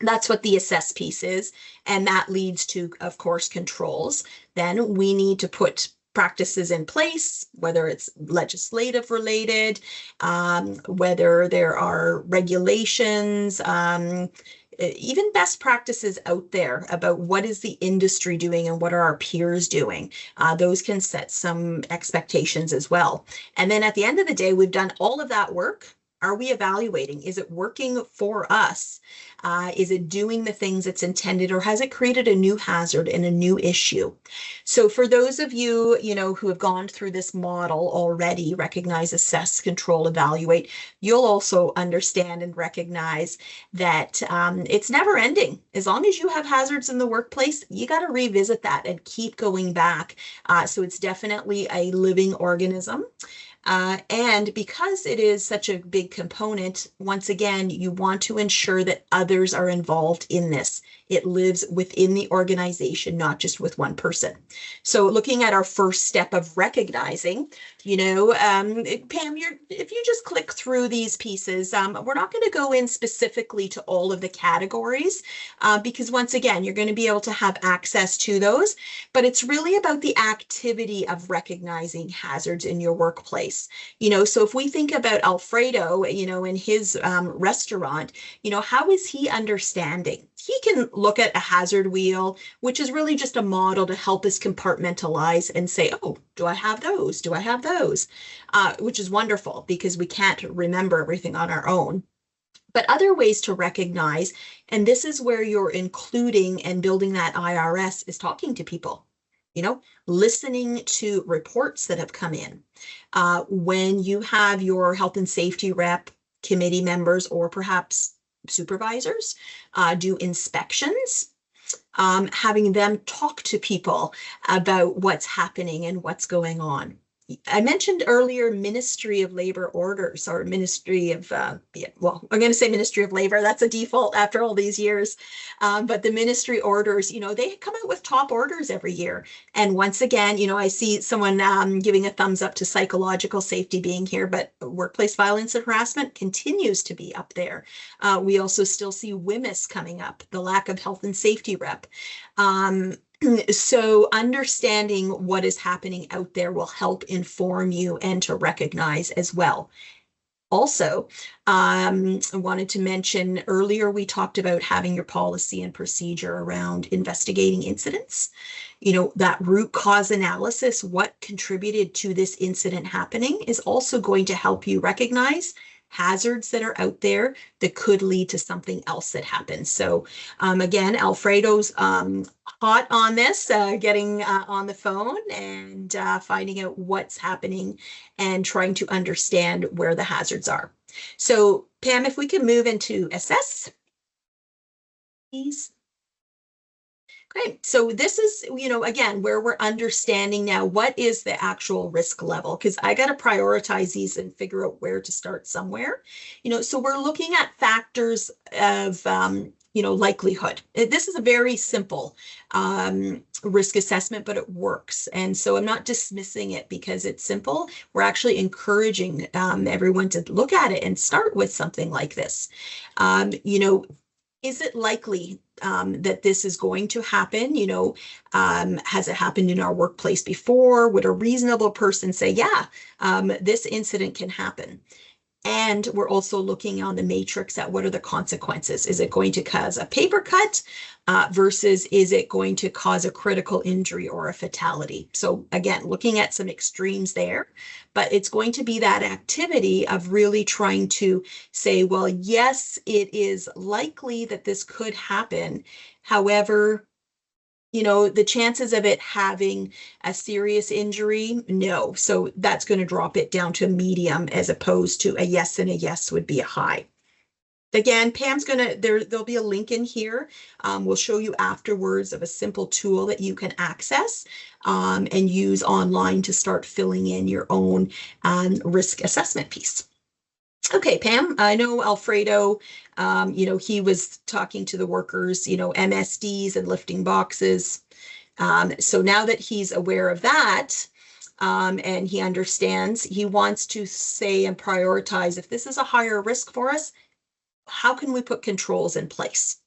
That's what the assess piece is. And that leads to, of course, controls. Then we need to put practices in place, whether it's legislative related, whether there are regulations, even best practices out there about what is the industry doing and what are our peers doing. Those can set some expectations as well. And then at the end of the day, we've done all of that work. Are we evaluating? Is it working for us? Is it doing the things it's intended, or has it created a new hazard and a new issue? So for those of you, who have gone through this model already, recognize, assess, control, evaluate, you'll also understand and recognize that it's never ending. As long as you have hazards in the workplace, you got to revisit that and keep going back. So it's definitely a living organism. And because it is such a big component, once again, you want to ensure that others are involved in this. It lives within the organization, not just with one person. So looking at our first step of recognizing, Pam, if you just click through these pieces, we're not going to go in specifically to all of the categories because once again, you're going to be able to have access to those, but it's really about the activity of recognizing hazards in your workplace. So if we think about Alfredo, in his restaurant, how is he understanding? He can look at a hazard wheel, which is really just a model to help us compartmentalize and say, oh, do I have those? Do I have those? Which is wonderful because we can't remember everything on our own. But other ways to recognize, and this is where you're including and building that IRS, is talking to people. Listening to reports that have come in. When you have your health and safety rep, committee members, or perhaps supervisors do inspections, having them talk to people about what's happening and what's going on. I mentioned earlier Ministry of Labor orders, or Ministry of, I'm going to say Ministry of Labor. That's a default after all these years. But the ministry orders, they come out with top orders every year. And once again, I see someone giving a thumbs up to psychological safety being here, but workplace violence and harassment continues to be up there. We also still see WHMIS coming up, the lack of health and safety rep. So understanding what is happening out there will help inform you and to recognize as well. Also, I wanted to mention earlier, we talked about having your policy and procedure around investigating incidents. That root cause analysis, what contributed to this incident happening, is also going to help you recognize hazards that are out there that could lead to something else that happens. So again, Alfredo's hot on this, getting on the phone and finding out what's happening and trying to understand where the hazards are. So Pam, if we can move into assess, please. Great. So this is, again, where we're understanding now what is the actual risk level, because I got to prioritize these and figure out where to start somewhere. So we're looking at factors of, likelihood. This is a very simple risk assessment, but it works. And so I'm not dismissing it because it's simple. We're actually encouraging everyone to look at it and start with something like this. Is it likely that this is going to happen? Has it happened in our workplace before? Would a reasonable person say, yeah, this incident can happen? And we're also looking on the matrix at what are the consequences. Is it going to cause a paper cut versus is it going to cause a critical injury or a fatality? So again, looking at some extremes there, but it's going to be that activity of really trying to say, well, yes, it is likely that this could happen. However, the chances of it having a serious injury, no. So that's going to drop it down to a medium as opposed to a yes, and a yes would be a high. Again, Pam's there'll be a link in here. We'll show you afterwards of a simple tool that you can access and use online to start filling in your own risk assessment piece. Okay, Pam, I know Alfredo, he was talking to the workers, MSDs and lifting boxes. So now that he's aware of that and he understands, he wants to say and prioritize, if this is a higher risk for us, how can we put controls in place?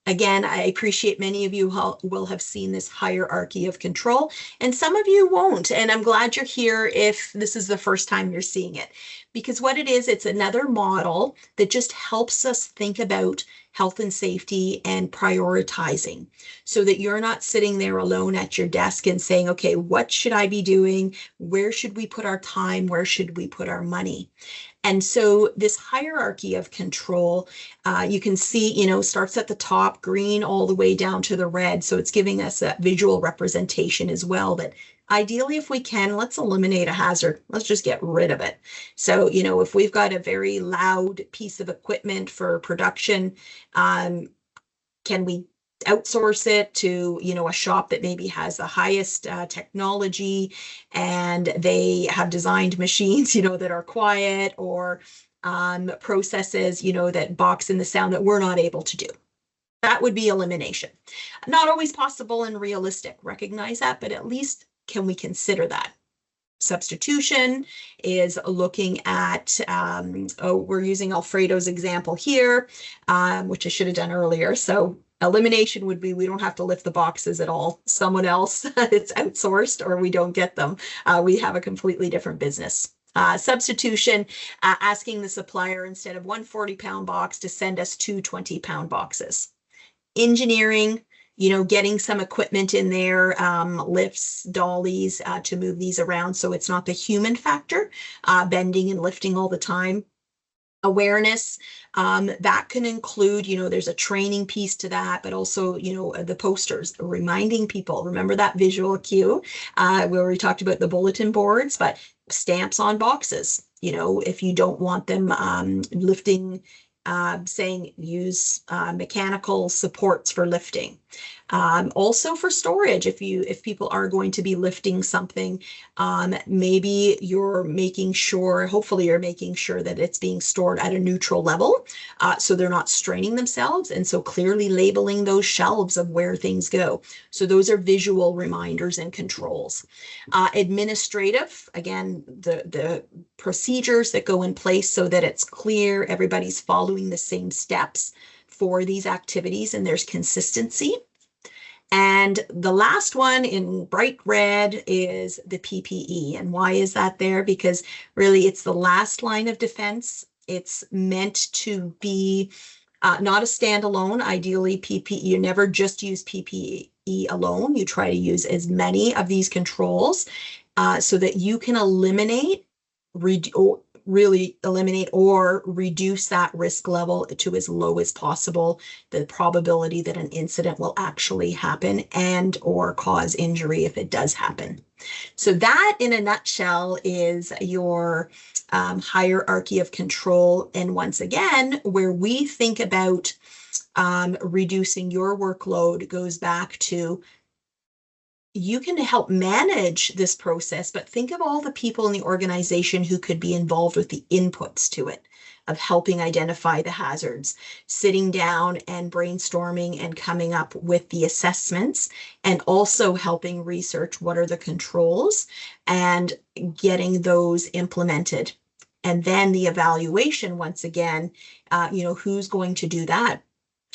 Again, I appreciate many of you will have seen this hierarchy of control, and some of you won't. And I'm glad you're here if this is the first time you're seeing it. Because what it is, it's another model that just helps us think about health and safety and prioritizing so that you're not sitting there alone at your desk and saying, okay, what should I be doing? Where should we put our time? Where should we put our money? And so this hierarchy of control, you can see, starts at the top, green, all the way down to the red. So it's giving us a visual representation as well that ideally, if we can, let's eliminate a hazard. Let's just get rid of it. So, if we've got a very loud piece of equipment for production, can we outsource it to a shop that maybe has the highest technology, and they have designed machines that are quiet, or processes that box in the sound that we're not able to do? That would be elimination. Not always possible and realistic, recognize that, but at least can we consider that? Substitution is looking at, we're using Alfredo's example here, which I should have done earlier. So elimination would be we don't have to lift the boxes at all. Someone else, it's outsourced, or we don't get them. We have a completely different business. Substitution, asking the supplier instead of one 40-pound box to send us two 20-pound boxes. Engineering, getting some equipment in there, lifts, dollies, to move these around so it's not the human factor, bending and lifting all the time. Awareness, that can include, there's a training piece to that, but also, the posters, reminding people, remember that visual cue, where we talked about the bulletin boards, but stamps on boxes, if you don't want them lifting, saying use mechanical supports for lifting. Also for storage, if people are going to be lifting something, maybe you're making sure, hopefully you're making sure that it's being stored at a neutral level, so they're not straining themselves, and so clearly labeling those shelves of where things go. So those are visual reminders and controls. Administrative, again, the procedures that go in place so that it's clear, everybody's following the same steps for these activities and there's consistency. And the last one in bright red is the PPE. And why is that there? Because really it's the last line of defense. It's meant to be not a standalone. Ideally, PPE, you never just use PPE alone. You try to use as many of these controls so that you can eliminate, really eliminate or reduce that risk level to as low as possible, the probability that an incident will actually happen and or cause injury if it does happen. So that in a nutshell is your hierarchy of control. And once again, where we think about reducing your workload goes back to you can help manage this process, but think of all the people in the organization who could be involved with the inputs to it, of helping identify the hazards, sitting down and brainstorming and coming up with the assessments, and also helping research what are the controls and getting those implemented. And then the evaluation, once again, who's going to do that?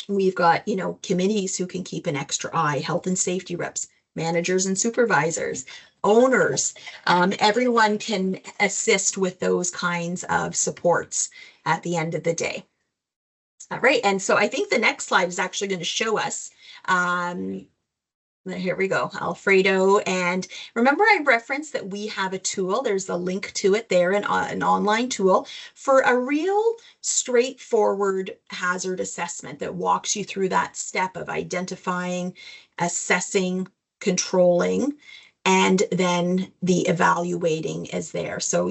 We've got, committees who can keep an extra eye, health and safety reps, managers and supervisors, owners, everyone can assist with those kinds of supports at the end of the day. All right, and so I think the next slide is actually going to show us, here we go, Alfredo. And remember I referenced that we have a tool, there's a link to it there, an online tool for a real straightforward hazard assessment that walks you through that step of identifying, assessing, controlling, and then the evaluating is there. So,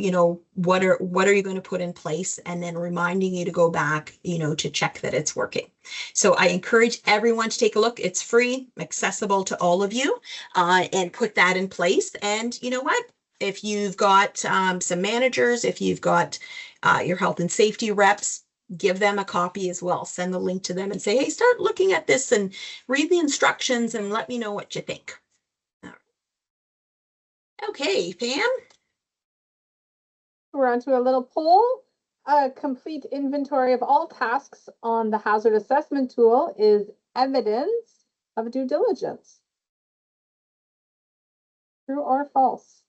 what are you going to put in place, and then reminding you to go back, to check that it's working. So I encourage everyone to take a look. It's free, accessible to all of you, and put that in place. And you know what? If you've got some managers, if you've got your health and safety reps, give them a copy as well. Send the link to them and say, hey, start looking at this and read the instructions and let me know what you think. Okay, Pam? We're on to a little poll. A complete inventory of all tasks on the hazard assessment tool is evidence of due diligence. True or false?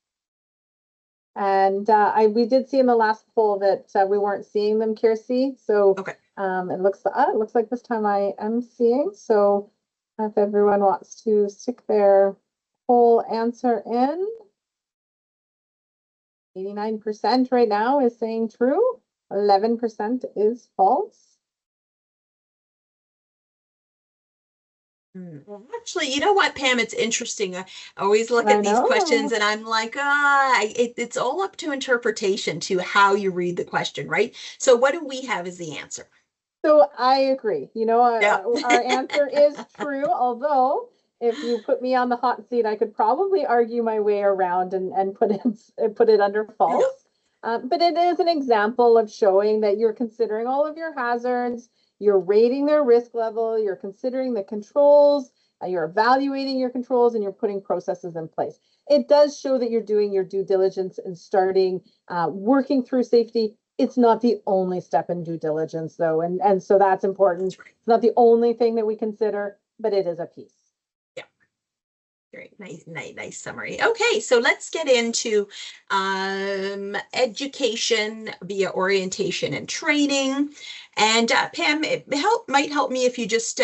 And we did see in the last poll that we weren't seeing them, Kiersey. So Okay. it looks like this time I am seeing. So if everyone wants to stick their poll answer in, 89% right now is saying true, 11% is false. Well, actually, you know what, Pam? It's interesting. I always look at these questions and I'm like, it's all up to interpretation to how you read the question, right? So what do we have as the answer? So I agree. Yeah. Our answer is true, although if you put me on the hot seat, I could probably argue my way around and put it under false. But it is an example of showing that you're considering all of your hazards, you're rating their risk level, you're considering the controls, you're evaluating your controls, and you're putting processes in place. It does show that you're doing your due diligence and starting working through safety. It's not the only step in due diligence, though, and so that's important. It's not the only thing that we consider, but it is a piece. Great, nice summary. Okay, so let's get into education via orientation and training. And Pam, it might help me if you just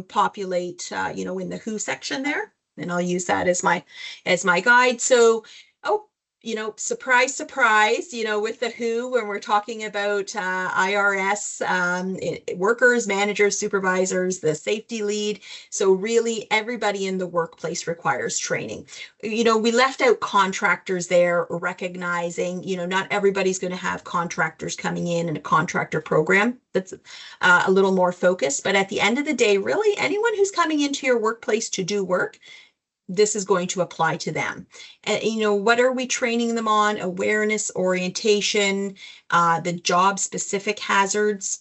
populate, in the WHO section there, and I'll use that as my guide. So, surprise, surprise, with the WHO, when we're talking about IRS, workers, managers, supervisors, the safety lead. So really everybody in the workplace requires training. We left out contractors there, recognizing, not everybody's going to have contractors coming in a contractor program. That's a little more focused. But at the end of the day, really anyone who's coming into your workplace to do work, this is going to apply to them. And, what are we training them on? Awareness, orientation, the job specific hazards.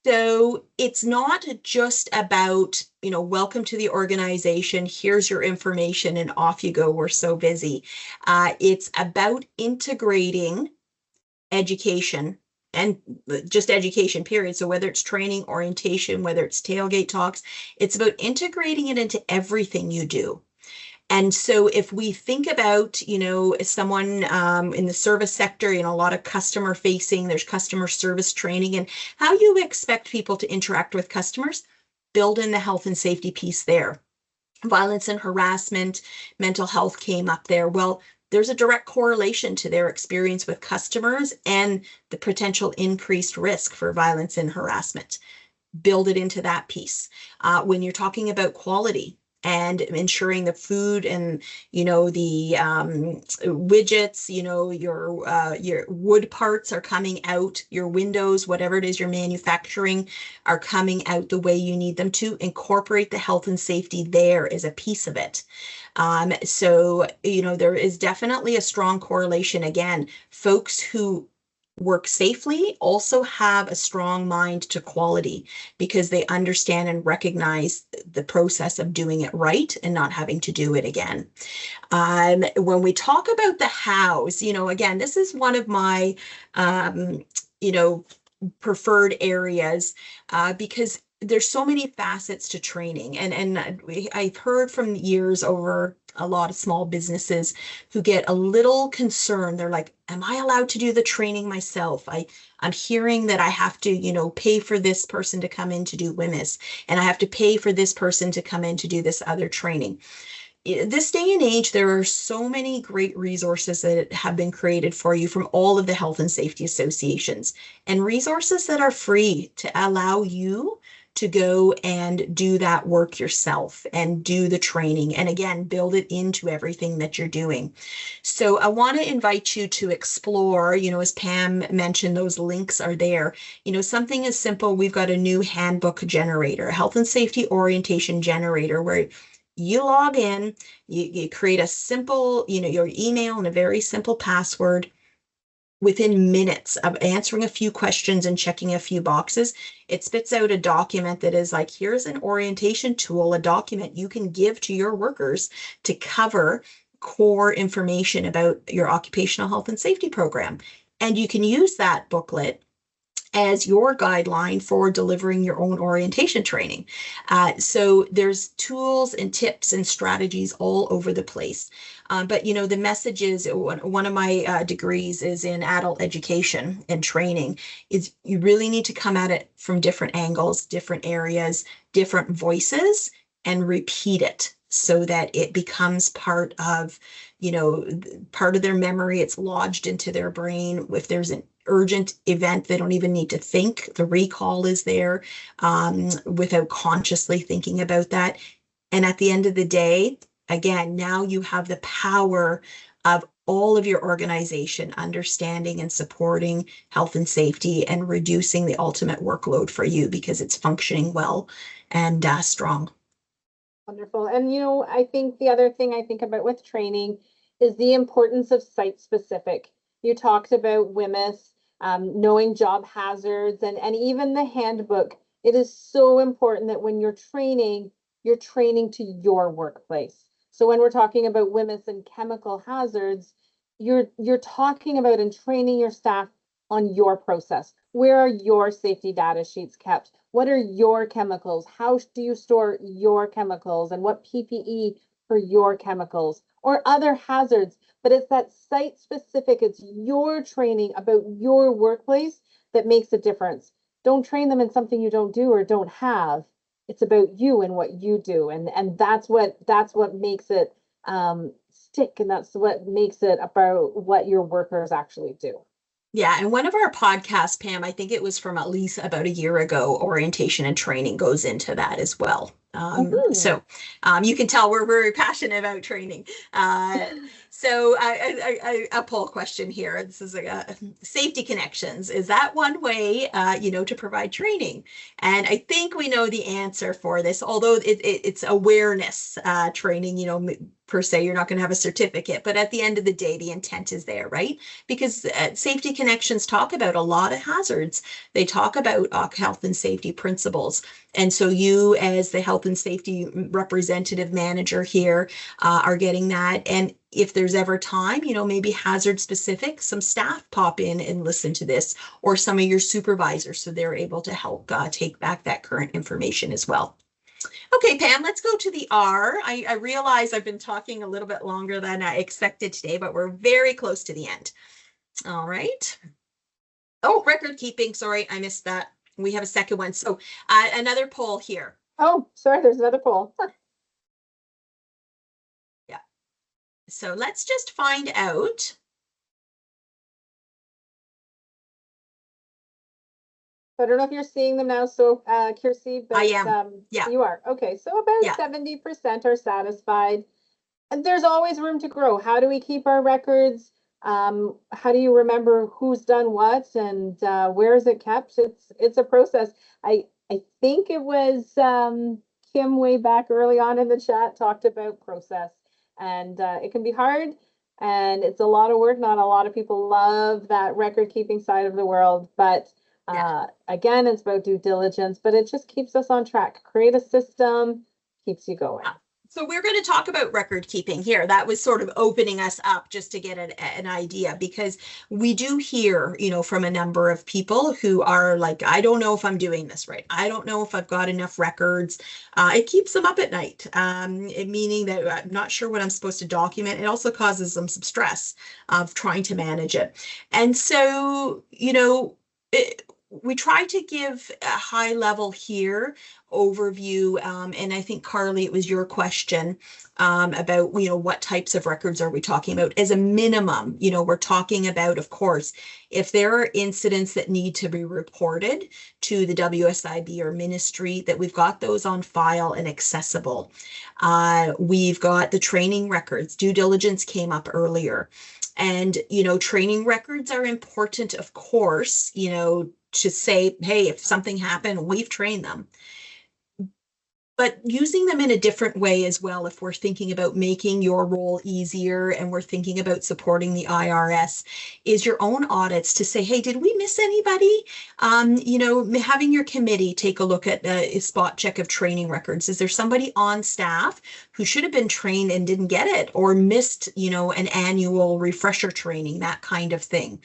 So it's not just about, welcome to the organization, here's your information and off you go, we're so busy. It's about integrating education and just education, period. So whether it's training, orientation, whether it's tailgate talks, it's about integrating it into everything you do. And so if we think about, someone in the service sector, a lot of customer facing, there's customer service training, and how you expect people to interact with customers, build in the health and safety piece there. Violence and harassment, mental health came up there. Well, there's a direct correlation to their experience with customers and the potential increased risk for violence and harassment. Build it into that piece. When you're talking about quality, and ensuring the food and the widgets, your wood parts are coming out, your windows, whatever it is you're manufacturing, are coming out the way you need them to. Incorporate the health and safety there as a piece of it. So there is definitely a strong correlation. Again, folks who work safely also have a strong mind to quality because they understand and recognize the process of doing it right and not having to do it again. When we talk about the hows, again, this is one of my, preferred areas because there's so many facets to training. And I've heard from years over a lot of small businesses who get a little concerned. They're like, am I allowed to do the training myself? I'm hearing that I have to, pay for this person to come in to do WHMIS, and I have to pay for this person to come in to do this other training. This day and age, there are so many great resources that have been created for you from all of the health and safety associations, and resources that are free to allow you to go and do that work yourself and do the training. And again, build it into everything that you're doing. So I want to invite you to explore, as Pam mentioned, those links are there. Something as simple, we've got a new handbook generator, a health and safety orientation generator, where you log in, you create a simple, your email and a very simple password. Within minutes of answering a few questions and checking a few boxes, it spits out a document that is like, here's an orientation tool, a document you can give to your workers to cover core information about your occupational health and safety program. And you can use that booklet as your guideline for delivering your own orientation training. So there's tools and tips and strategies all over the place. But the message is one of my degrees is in adult education and training. Is you really need to come at it from different angles, different areas, different voices, and repeat it so that it becomes part of their memory. It's lodged into their brain. If there's an urgent event, they don't even need to think. The recall is there without consciously thinking about that. And at the end of the day, again, now you have the power of all of your organization understanding and supporting health and safety and reducing the ultimate workload for you because it's functioning well and strong. Wonderful. And, I think the other thing I think about with training is the importance of site specific. You talked about WHMIS, knowing job hazards and even the handbook. It is so important that when you're training to your workplace. So when we're talking about WHMIS and chemical hazards, you're talking about and training your staff on your process. Where are your safety data sheets kept? What are your chemicals? How do you store your chemicals and what PPE for your chemicals or other hazards? But it's that site specific, it's your training about your workplace that makes a difference. Don't train them in something you don't do or don't have. It's about you and what you do. And that's what makes it stick. And that's what makes it about what your workers actually do. Yeah, and one of our podcasts, Pam, I think it was from at least about a year ago, orientation and training goes into that as well. So you can tell we're very passionate about training. So a poll question here. This is safety connections. Is that one way, to provide training? And I think we know the answer for this, although it's awareness training, per se, you're not going to have a certificate, but at the end of the day, the intent is there, right? Because safety connections talk about a lot of hazards. They talk about health and safety principles. And so you, as the health and safety representative manager here, are getting that. And if there's ever time, maybe hazard specific, some staff pop in and listen to this, or some of your supervisors, so they're able to help take back that current information as well. Okay, Pam, let's go to the R. I realize I've been talking a little bit longer than I expected today, but we're very close to the end. All right. Oh, record keeping. Sorry, I missed that. We have a second one. So another poll here. Oh, sorry, there's another poll. Yeah. So let's just find out. I don't know if you're seeing them now, so Kiersey, but I am. Yeah. You are. Okay, so about 70% are satisfied. And there's always room to grow. How do we keep our records? How do you remember who's done what and where is it kept? It's a process. I think it was Kim way back early on in the chat talked about process, and it can be hard and it's a lot of work. Not a lot of people love that record keeping side of the world, but again, it's about due diligence, but it just keeps us on track. Create a system, keeps you going. So we're going to talk about record keeping here. That was sort of opening us up just to get an idea, because we do hear, from a number of people who are like, I don't know if I'm doing this right. I don't know if I've got enough records. It keeps them up at night, meaning that I'm not sure what I'm supposed to document. It also causes them some stress of trying to manage it. And so, we try to give a high level here overview. And I think, Carly, it was your question about, what types of records are we talking about? As a minimum, we're talking about, of course, if there are incidents that need to be reported to the WSIB or ministry, that we've got those on file and accessible. We've got the training records. Due diligence came up earlier. And, training records are important, of course, to say, hey, if something happened, we've trained them. but using them in a different way as well. If we're thinking about making your role easier and we're thinking about supporting the IRS, is your own audits to say, hey, did we miss anybody? Having your committee take a look at a spot check of training records. Is there somebody on staff who should have been trained and didn't get it, or missed, an annual refresher training, that kind of thing?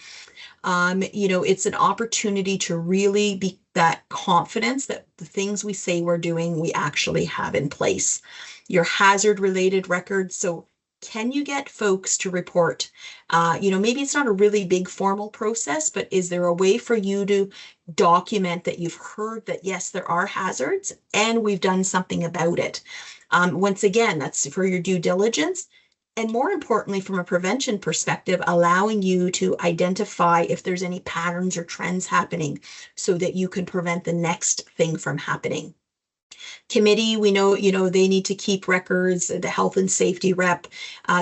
It's an opportunity to really be that confidence that the things we say we're doing, we actually have in place. Your hazard related records. So can you get folks to report? Maybe it's not a really big formal process, but is there a way for you to document that you've heard that, yes, there are hazards and we've done something about it? Once again, that's for your due diligence. And more importantly, from a prevention perspective, allowing you to identify if there's any patterns or trends happening so that you can prevent the next thing from happening. Committee, we know, they need to keep records, the health and safety rep.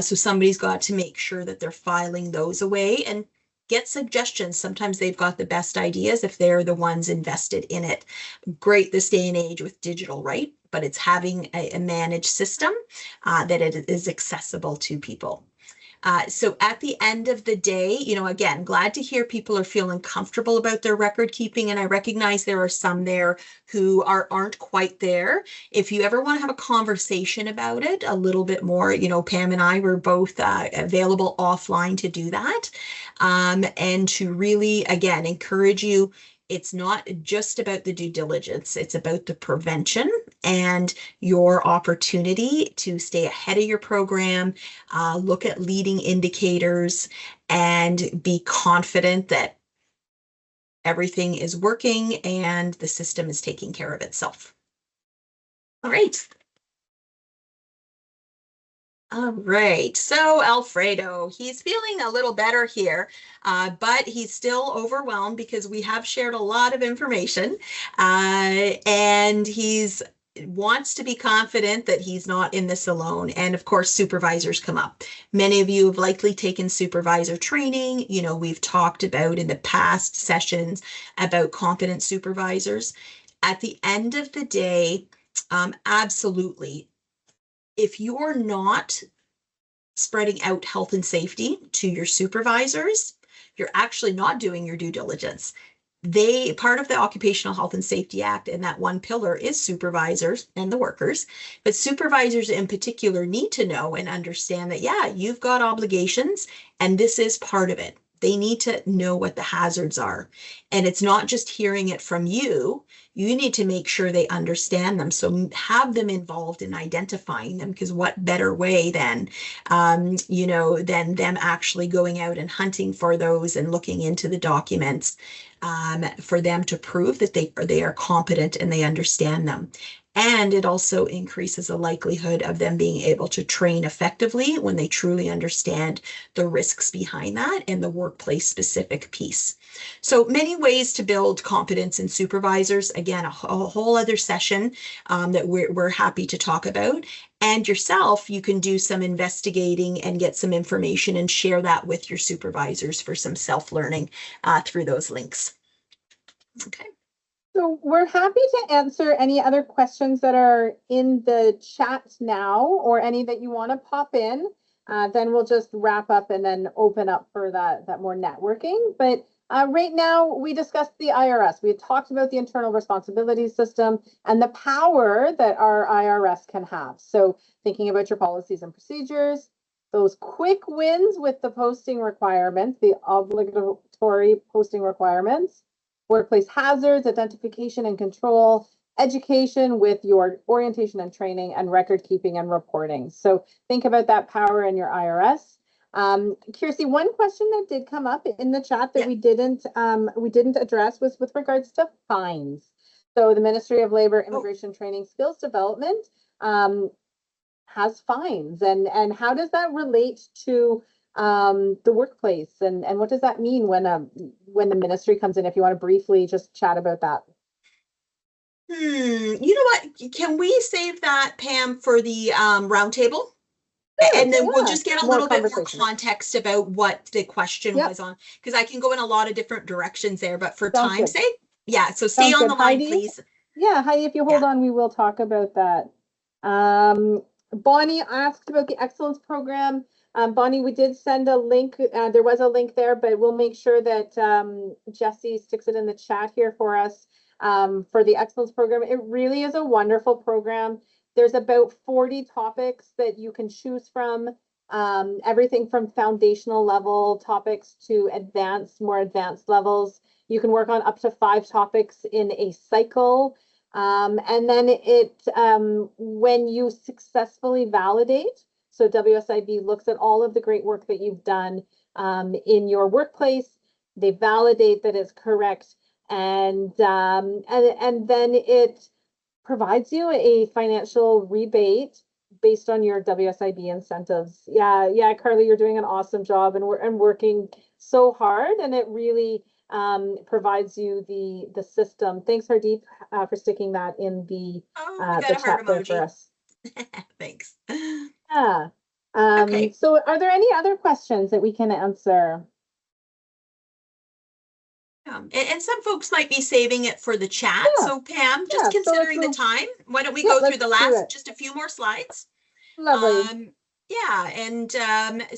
So somebody's got to make sure that they're filing those away and get suggestions. Sometimes they've got the best ideas if they're the ones invested in it. Great this day and age with digital, right? But it's having a managed system that it is accessible to people. So at the end of the day, again, glad to hear people are feeling comfortable about their record keeping. And I recognize there are some there who aren't quite there. If you ever want to have a conversation about it a little bit more, Pam and I were both available offline to do that. And to really, again, encourage you. It's not just about the due diligence, it's about the prevention and your opportunity to stay ahead of your program, look at leading indicators, and be confident that everything is working and the system is taking care of itself. All right. All right, so Alfredo, he's feeling a little better here, but he's still overwhelmed because we have shared a lot of information, and he's wants to be confident that he's not in this alone. And of course, supervisors come up. Many of you have likely taken supervisor training. We've talked about in the past sessions about competent supervisors. At the end of the day, absolutely. If you're not spreading out health and safety to your supervisors, you're actually not doing your due diligence. Part of the Occupational Health and Safety Act and that one pillar is supervisors and the workers, but supervisors in particular need to know and understand that, yeah, you've got obligations and this is part of it. They need to know what the hazards are. And it's not just hearing it from you. You need to make sure they understand them. So have them involved in identifying them, because what better way than them actually going out and hunting for those and looking into the documents for them to prove that they are competent and they understand them. And it also increases the likelihood of them being able to train effectively when they truly understand the risks behind that and the workplace specific piece. So many ways to build competence in supervisors. Again, a whole other session that we're happy to talk about. And yourself, you can do some investigating and get some information and share that with your supervisors for some self-learning through those links. Okay. So we're happy to answer any other questions that are in the chat now, or any that you want to pop in. Then we'll just wrap up and then open up for that more networking. But right now, we discussed the IRS. We had talked about the internal responsibility system and the power that our IRS can have. So thinking about your policies and procedures, those quick wins with the posting requirements, the obligatory posting requirements, workplace hazards, identification and control, education with your orientation and training, and record keeping and reporting. So think about that power in your IRS. Kirsty, one question that did come up in the chat that we didn't address was with regards to fines. So the Ministry of Labor, Immigration, Training, Skills Development has fines, and how does that relate to the workplace, and what does that mean when the ministry comes in? If you want to briefly just chat about that. You know what? Can we save that, Pam, for the roundtable? And then we'll just get a little bit more context about what the question was on, because I can go in a lot of different directions there, but for time's sake, yeah. So stay on the line, please. Yeah, Heidi, if you hold Yeah. on, we will talk about that. Bonnie asked about the excellence program. Bonnie, we did send a link. There was a link there, but we'll make sure that Jesse sticks it in the chat here for us for the excellence program. It really is a wonderful program. There's about 40 topics that you can choose from. Everything from foundational level topics to advanced, more advanced levels. You can work on up to 5 topics in a cycle. And then when you successfully validate, so WSIB looks at all of the great work that you've done in your workplace, they validate that it's correct, and then it provides you a financial rebate based on your WSIB incentives. Yeah, Carly, you're doing an awesome job, and we're working so hard, and it really provides you the system. Thanks, Hardeep, for sticking that in Oh, we got the a heart chat there for emoji. us. Thanks. Yeah. Okay. So are there any other questions that we can answer? And some folks might be saving it for the chat. Yeah, So Pam, yeah. just So let's considering the move. time, why don't we Yeah, go through let's the do last, it. just a few more slides? Lovely. Yeah, and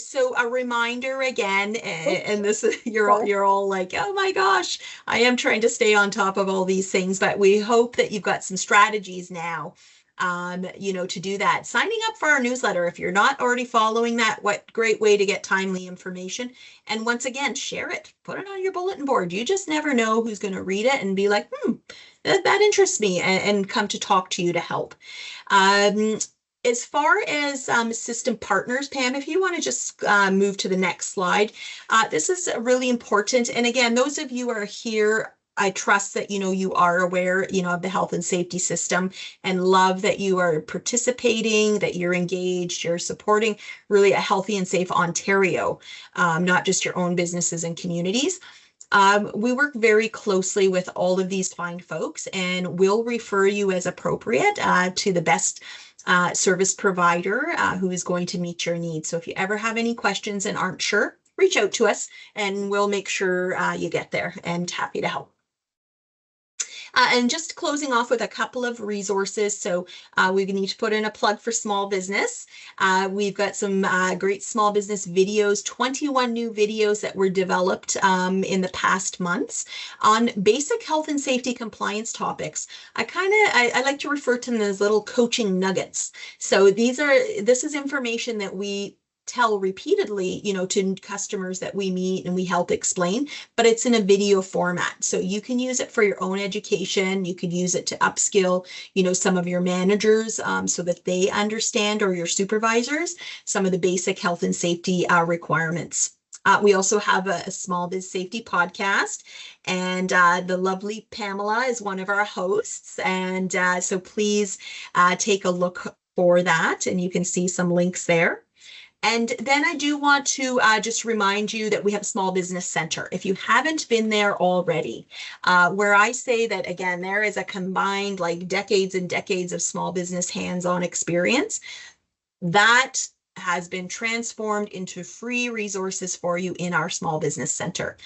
so a reminder again, and this Sorry. you're all like, oh my gosh, I am trying to stay on top of all these things, but we hope that you've got some strategies now, to do that. Signing up for our newsletter, if you're not already following that, what great way to get timely information. And once again, share it, put it on your bulletin board. You just never know who's going to read it and be like, that interests me, and come to talk to you to help. As far as system partners, Pam, if you want to just move to the next slide, this is really important. And again, those of you who are here, I trust that you are aware of the health and safety system, and love that you are participating, that you're engaged, you're supporting really a healthy and safe Ontario, not just your own businesses and communities. We work very closely with all of these fine folks, and we'll refer you as appropriate to the best service provider who is going to meet your needs. So if you ever have any questions and aren't sure, reach out to us and we'll make sure you get there, and happy to help. And just closing off with a couple of resources. So we need to put in a plug for small business. We've got some great small business videos, 21 new videos that were developed in the past months on basic health and safety compliance topics. I like to refer to them as little coaching nuggets. So this is information that we tell repeatedly, to customers that we meet and we help explain, but it's in a video format. So you can use it for your own education. You could use it to upskill, some of your managers so that they understand, or your supervisors, some of the basic health and safety requirements. We also have a small biz safety podcast, and the lovely Pamela is one of our hosts. And so please take a look for that, and you can see some links there. And then I do want to just remind you that we have a Small Business Center. If you haven't been there already, where I say that, again, there is a combined decades and decades of small business hands-on experience that has been transformed into free resources for you in our Small Business Center.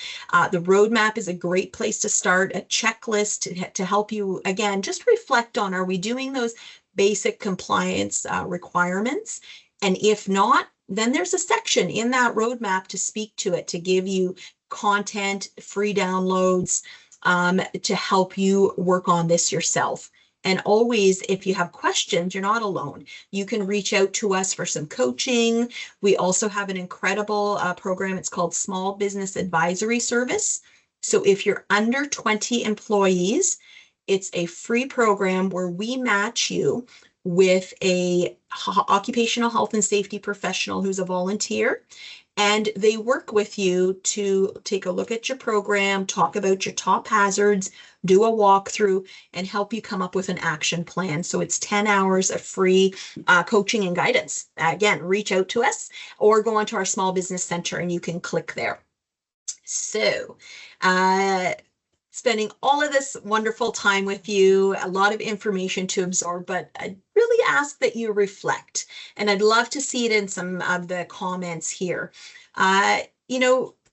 The roadmap is a great place to start, a checklist to help you, again, just reflect on, are we doing those basic compliance requirements? And if not, then there's a section in that roadmap to speak to it, to give you content, free downloads, to help you work on this yourself. And always, if you have questions, you're not alone. You can reach out to us for some coaching. We also have an incredible program. It's called Small Business Advisory Service. So if you're under 20 employees, it's a free program where we match you with a occupational health and safety professional who's a volunteer, and they work with you to take a look at your program, talk about your top hazards, do a walkthrough, and help you come up with an action plan. So it's 10 hours of free coaching and guidance. Again, reach out to us or go onto our Small Business Center and you can click there. So spending all of this wonderful time with you, a lot of information to absorb, but I really ask that you reflect. And I'd love to see it in some of the comments here.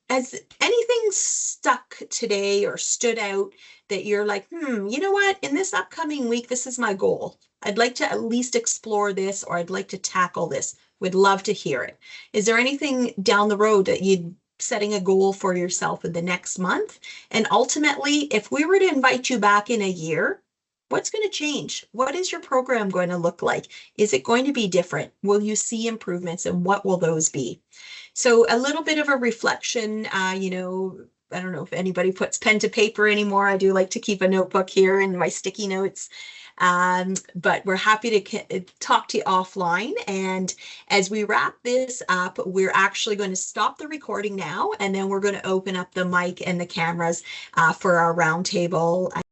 has anything stuck today or stood out that you're like, you know what, in this upcoming week, this is my goal. I'd like to at least explore this, or I'd like to tackle this. Would love to hear it. Is there anything down the road that you'd setting a goal for yourself in the next month? And ultimately, if we were to invite you back in a year, what's going to change? What is your program going to look like? Is it going to be different? Will you see improvements, and what will those be? So a little bit of a reflection, you know, I don't know if anybody puts pen to paper anymore. I do like to keep a notebook here and my sticky notes. But we're happy to talk to you offline. And as we wrap this up, we're actually going to stop the recording now, and then we're going to open up the mic and the cameras for our roundtable